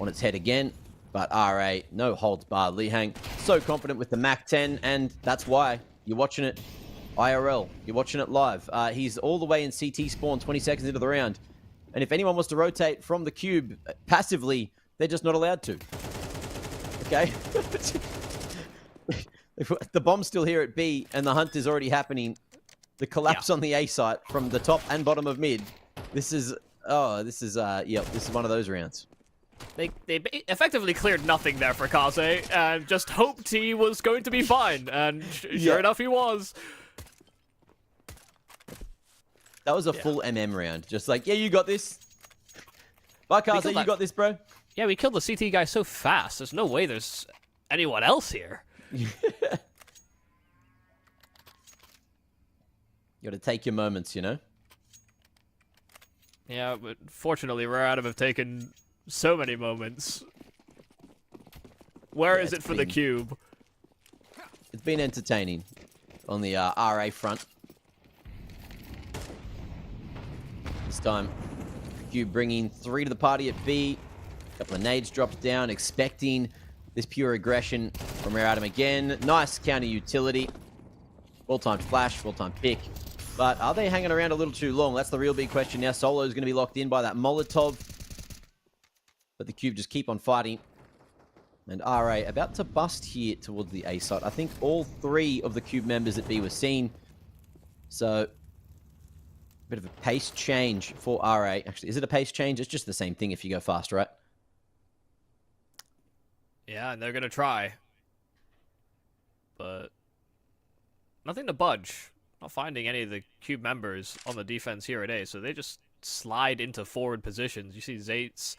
on its head again. But RA, no holds barred. Lee Hang, so confident with the Mac 10, and that's why you're watching it IRL. You're watching it live. He's all the way in CT spawn 20 seconds into the round. And if anyone wants to rotate from the Cube passively, they're just not allowed to. Okay? The bomb's still here at B, and the hunt is already happening. The collapse on the A site from the top and bottom of mid. This is one of those rounds. They effectively cleared nothing there for Kaze, and just hoped he was going to be fine, and sure enough he was. That was a full MM round. Just like, yeah, you got this. Bye, Kaze, you got this, bro. Yeah, we killed the CT guy so fast. There's no way there's anyone else here. You gotta take your moments, you know? Yeah, but fortunately, Rare Adam have taken so many moments. Where is it for the QUBE? It's been entertaining on the RA front. This time, QUBE bringing 3 to the party at B. A couple of nades dropped down, expecting this pure aggression from Rare Adam again. Nice counter utility. Well-timed flash, well-timed pick. But are they hanging around a little too long? That's the real big question now. Solo is going to be locked in by that Molotov. But the QUBE just keep on fighting. And RA about to bust here towards the A side. I think all 3 of the QUBE members at B were seen. So, a bit of a pace change for RA. Actually, is it a pace change? It's just the same thing if you go fast, right? Yeah, and they're going to try. But nothing to budge. Not finding any of the QUBE members on the defense here at A, so they just slide into forward positions. You see Zates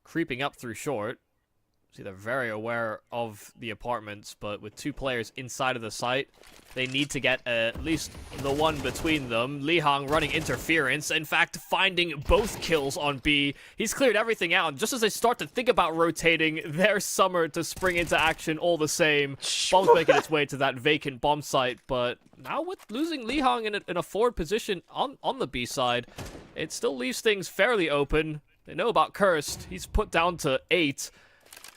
creeping up through short. See, they're very aware of the apartments, but with 2 players inside of the site, they need to get at least the one between them. Li Hong running interference, in fact, finding both kills on B. He's cleared everything out, and just as they start to think about rotating, there's Summer to spring into action all the same. Bomb's making its way to that vacant bomb site, but now with losing Li Hong in a forward position on the B side, it still leaves things fairly open. They know about Cursed. He's put down to 8.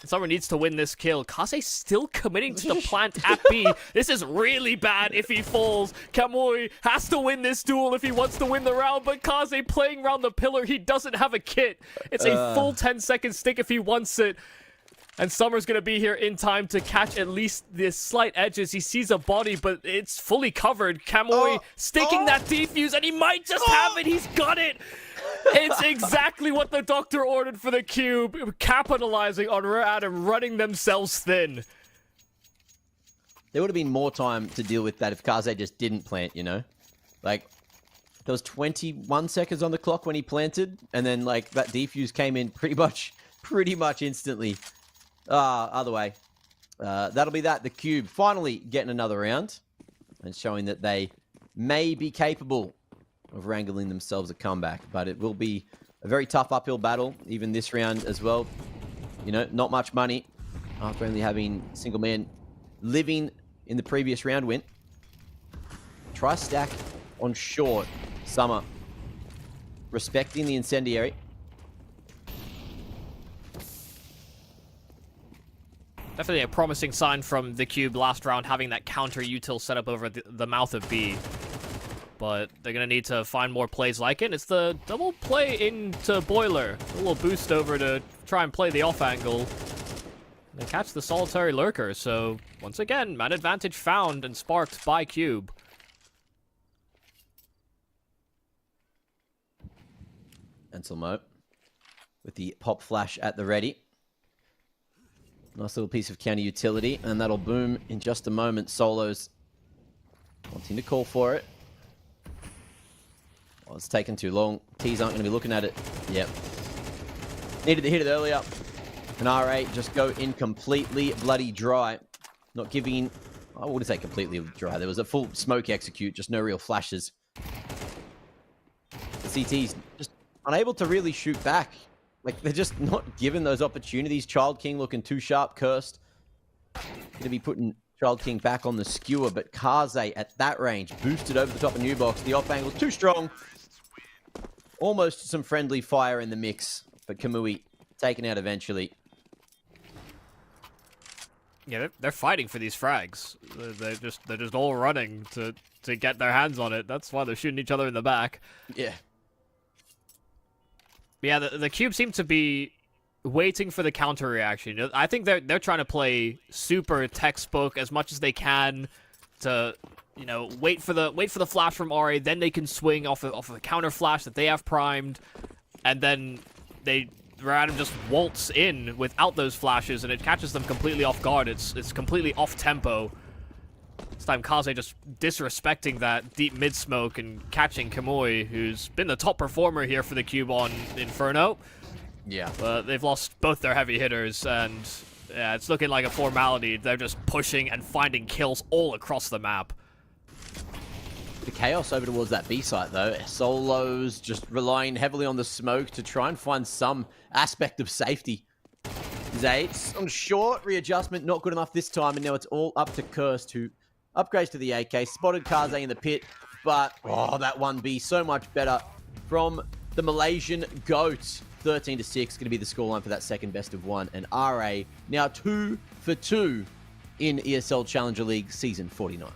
Summer needs to win this kill. Kaze still committing to the plant at B. This is really bad if he falls. Kamui has to win this duel if he wants to win the round, but Kaze playing around the pillar. He doesn't have a kit. It's a full 10-second stick if he wants it. And Summer's going to be here in time to catch at least the slight edges. He sees a body, but it's fully covered. Kamui sticking that defuse, and he might just have it. He's got it. It's exactly what the doctor ordered for the QUBE, capitalizing on Rare Adam running themselves thin. There would have been more time to deal with that if Kaze just didn't plant, you know? Like, there was 21 seconds on the clock when he planted, and then, like, that defuse came in pretty much instantly. Other way. That'll be that. The QUBE finally getting another round and showing that they may be capable of wrangling themselves a comeback, but it will be a very tough uphill battle, even this round as well. You know, not much money after only having single man living in the previous round win. Try stack on short. Summer respecting the incendiary. Definitely a promising sign from the QUBE last round, having that counter util set up over the mouth of B. But they're going to need to find more plays like it. It's the double play into Boiler. A little boost over to try and play the off angle. They catch the solitary lurker, so once again, man advantage found and sparked by QUBE. Anselmo with the pop flash at the ready. Nice little piece of counter utility, and that'll boom in just a moment. Solo's wanting to call for it. Oh, it's taken too long. T's aren't going to be looking at it. Yep. Needed to hit it earlier. And RA just go in completely bloody dry. Not giving... I wouldn't say completely dry. There was a full smoke execute, just no real flashes. The CT's just unable to really shoot back. Like, they're just not given those opportunities. Child King looking too sharp, Cursed. Going to be putting Child King back on the skewer, but Kaze at that range boosted over the top of New Box. The off angle too strong. Almost some friendly fire in the mix, but Kamui taken out eventually. Yeah, they're fighting for these frags. They're just all running to get their hands on it. That's why they're shooting each other in the back. Yeah. Yeah, the QUBE seem to be waiting for the counter reaction. I think they're trying to play super textbook as much as they can to, you know, wait for the flash from RA, then they can swing off of a counter flash that they have primed, and then they Adam just waltz in without those flashes, and it catches them completely off guard. It's completely off tempo. This time Kaze just disrespecting that deep mid smoke and catching Kamui, who's been the top performer here for the QUBE on Inferno. Yeah. But they've lost both their heavy hitters, and yeah, it's looking like a formality. They're just pushing and finding kills all across the map. The chaos over towards that B site, though. Solos just relying heavily on the smoke to try and find some aspect of safety. Zates on short readjustment, not good enough this time, and now it's all up to Cursed, who upgrades to the AK. Spotted Kaze in the pit, but oh, that 1B so much better from the Malaysian GOAT. 13-6 going to be the scoreline for that second best of one, and RA now 2 for 2 in ESL Challenger League Season 49.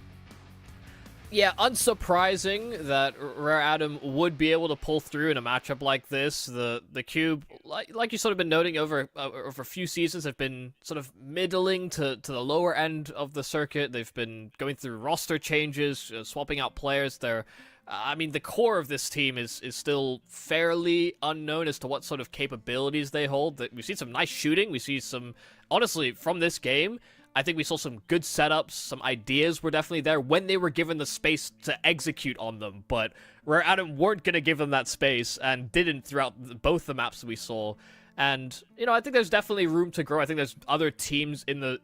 Yeah, unsurprising that Rare Adam would be able to pull through in a matchup like this. The QUBE, like you sort of been noting over a few seasons, have been sort of middling to the lower end of the circuit. They've been going through roster changes, swapping out players. I mean, the core of this team is still fairly unknown as to what sort of capabilities they hold. We've seen some nice shooting. We see some, honestly, from this game, I think we saw some good setups, some ideas were definitely there when they were given the space to execute on them, but Rare Adam weren't going to give them that space and didn't throughout both the maps that we saw. And, you know, I think there's definitely room to grow. I think there's other teams in the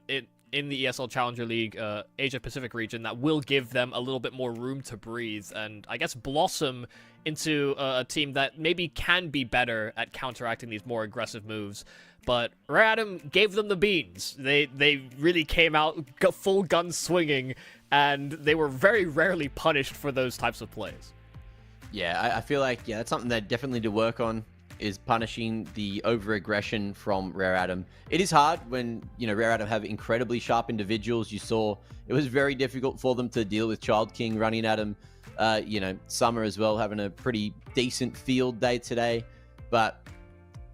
ESL Challenger League, Asia Pacific region, that will give them a little bit more room to breathe and I guess blossom into a team that maybe can be better at counteracting these more aggressive moves. But Rare Adam gave them the beans. They really came out full gun swinging, and they were very rarely punished for those types of plays. Yeah, I feel like, that's something they definitely need to work on, is punishing the over-aggression from Rare Adam. It is hard when, Rare Adam have incredibly sharp individuals. You saw it was very difficult for them to deal with Child King running at him. Summer as well, having a pretty decent field day today. But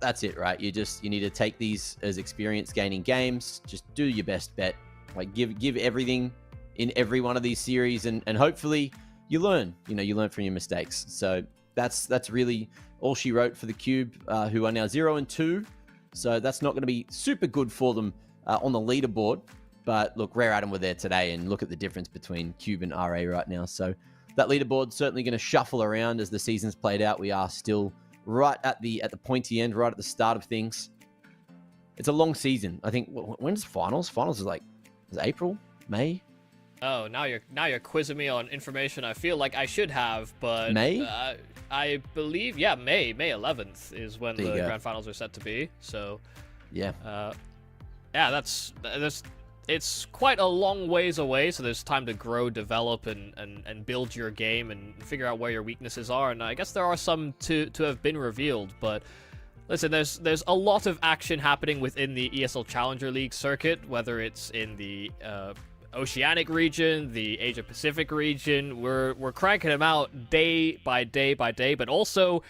that's it, right? You need to take these as experience gaining games. Just do your best bet. Like, give everything in every one of these series, and hopefully you learn. You learn from your mistakes. So that's really all she wrote for the QUBE, who are now 0-2. So that's not going to be super good for them on the leaderboard. But look, Rare Adam were there today, and look at the difference between QUBE and RA right now. So that leaderboard's certainly going to shuffle around as the season's played out. We are still right at the pointy end, right at the start of things. It's a long season. I think, when's finals? Finals is April, May? Oh, now you're quizzing me on information I feel like I should have, but May? I believe, May 11th is when the grand finals are set to be. So it's quite a long ways away, so there's time to grow, develop, and build your game and figure out where your weaknesses are. And I guess there are some to have been revealed, but listen, there's a lot of action happening within the ESL Challenger League circuit, whether it's in the Oceanic region, the Asia Pacific region. We're cranking them out day by day by day, but also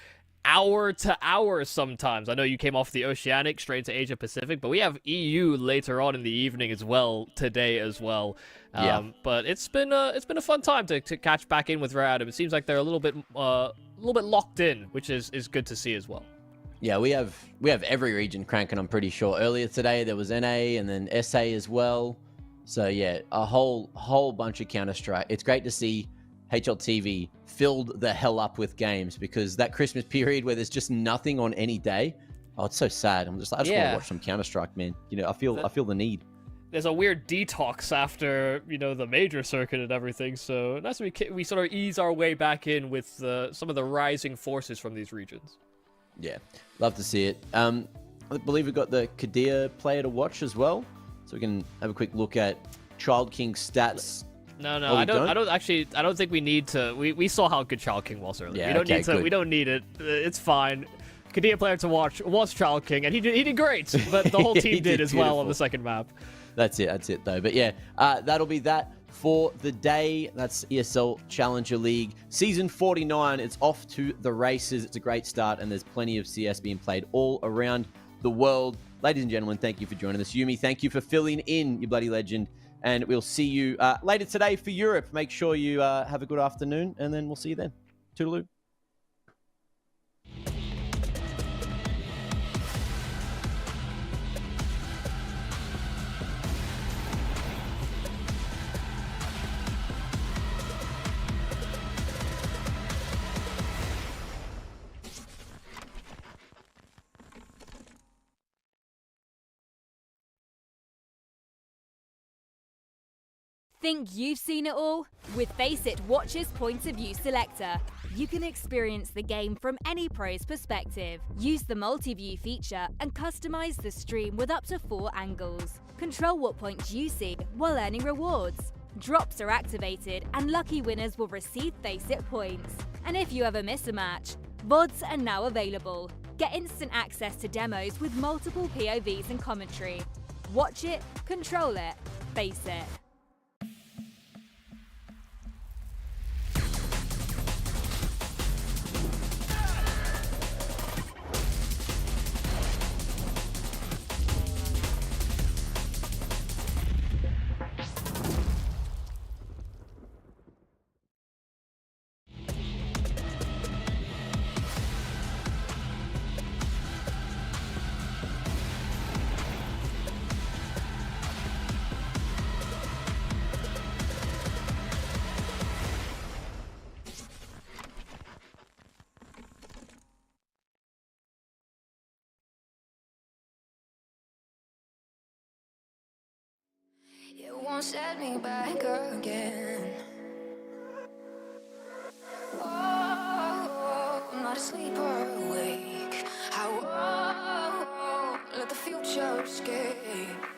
hour to hour sometimes. I know you came off the Oceanic straight to Asia Pacific, but we have EU later on in the evening as well, today as well. But it's been a fun time to catch back in with Rare Adam. It seems like they're a little bit locked in, which is good to see as well. Yeah, we have every region cranking, I'm pretty sure. Earlier today there was NA and then SA as well. So yeah, a whole bunch of Counter-Strike. It's great to see HLTV filled the hell up with games, because that Christmas period where there's just nothing on any day, it's so sad. I just want to watch some Counter-Strike, man. I feel the need. There's a weird detox after the major circuit and everything, so nice we sort of ease our way back in with some of the rising forces from these regions. Yeah, love to see it. I believe we've got the Kadir player to watch as well, so we can have a quick look at Child King's stats. No, I don't think we need to. We saw how good Child King was earlier. Yeah, we don't need it. It's fine. Kadir player to watch was Child King, and he did great. But the whole team did as well on the second map. That's it though. But yeah, that'll be that for the day. That's ESL Challenger League Season 49. It's off to the races. It's a great start, and there's plenty of CS being played all around the world. Ladies and gentlemen, thank you for joining us. Yumi, thank you for filling in, you bloody legend. And we'll see you later today for Europe. Make sure you have a good afternoon, and then we'll see you then. Toodaloo. Think you've seen it all? With Face It Watch's Point of View Selector, you can experience the game from any pro's perspective. Use the multi-view feature and customize the stream with up to 4 angles. Control what point you see while earning rewards. Drops are activated and lucky winners will receive Face It points. And if you ever miss a match, VODs are now available. Get instant access to demos with multiple POVs and commentary. Watch it, control it, face it. It won't set me back again. Oh, I'm not asleep or awake. Let the future escape.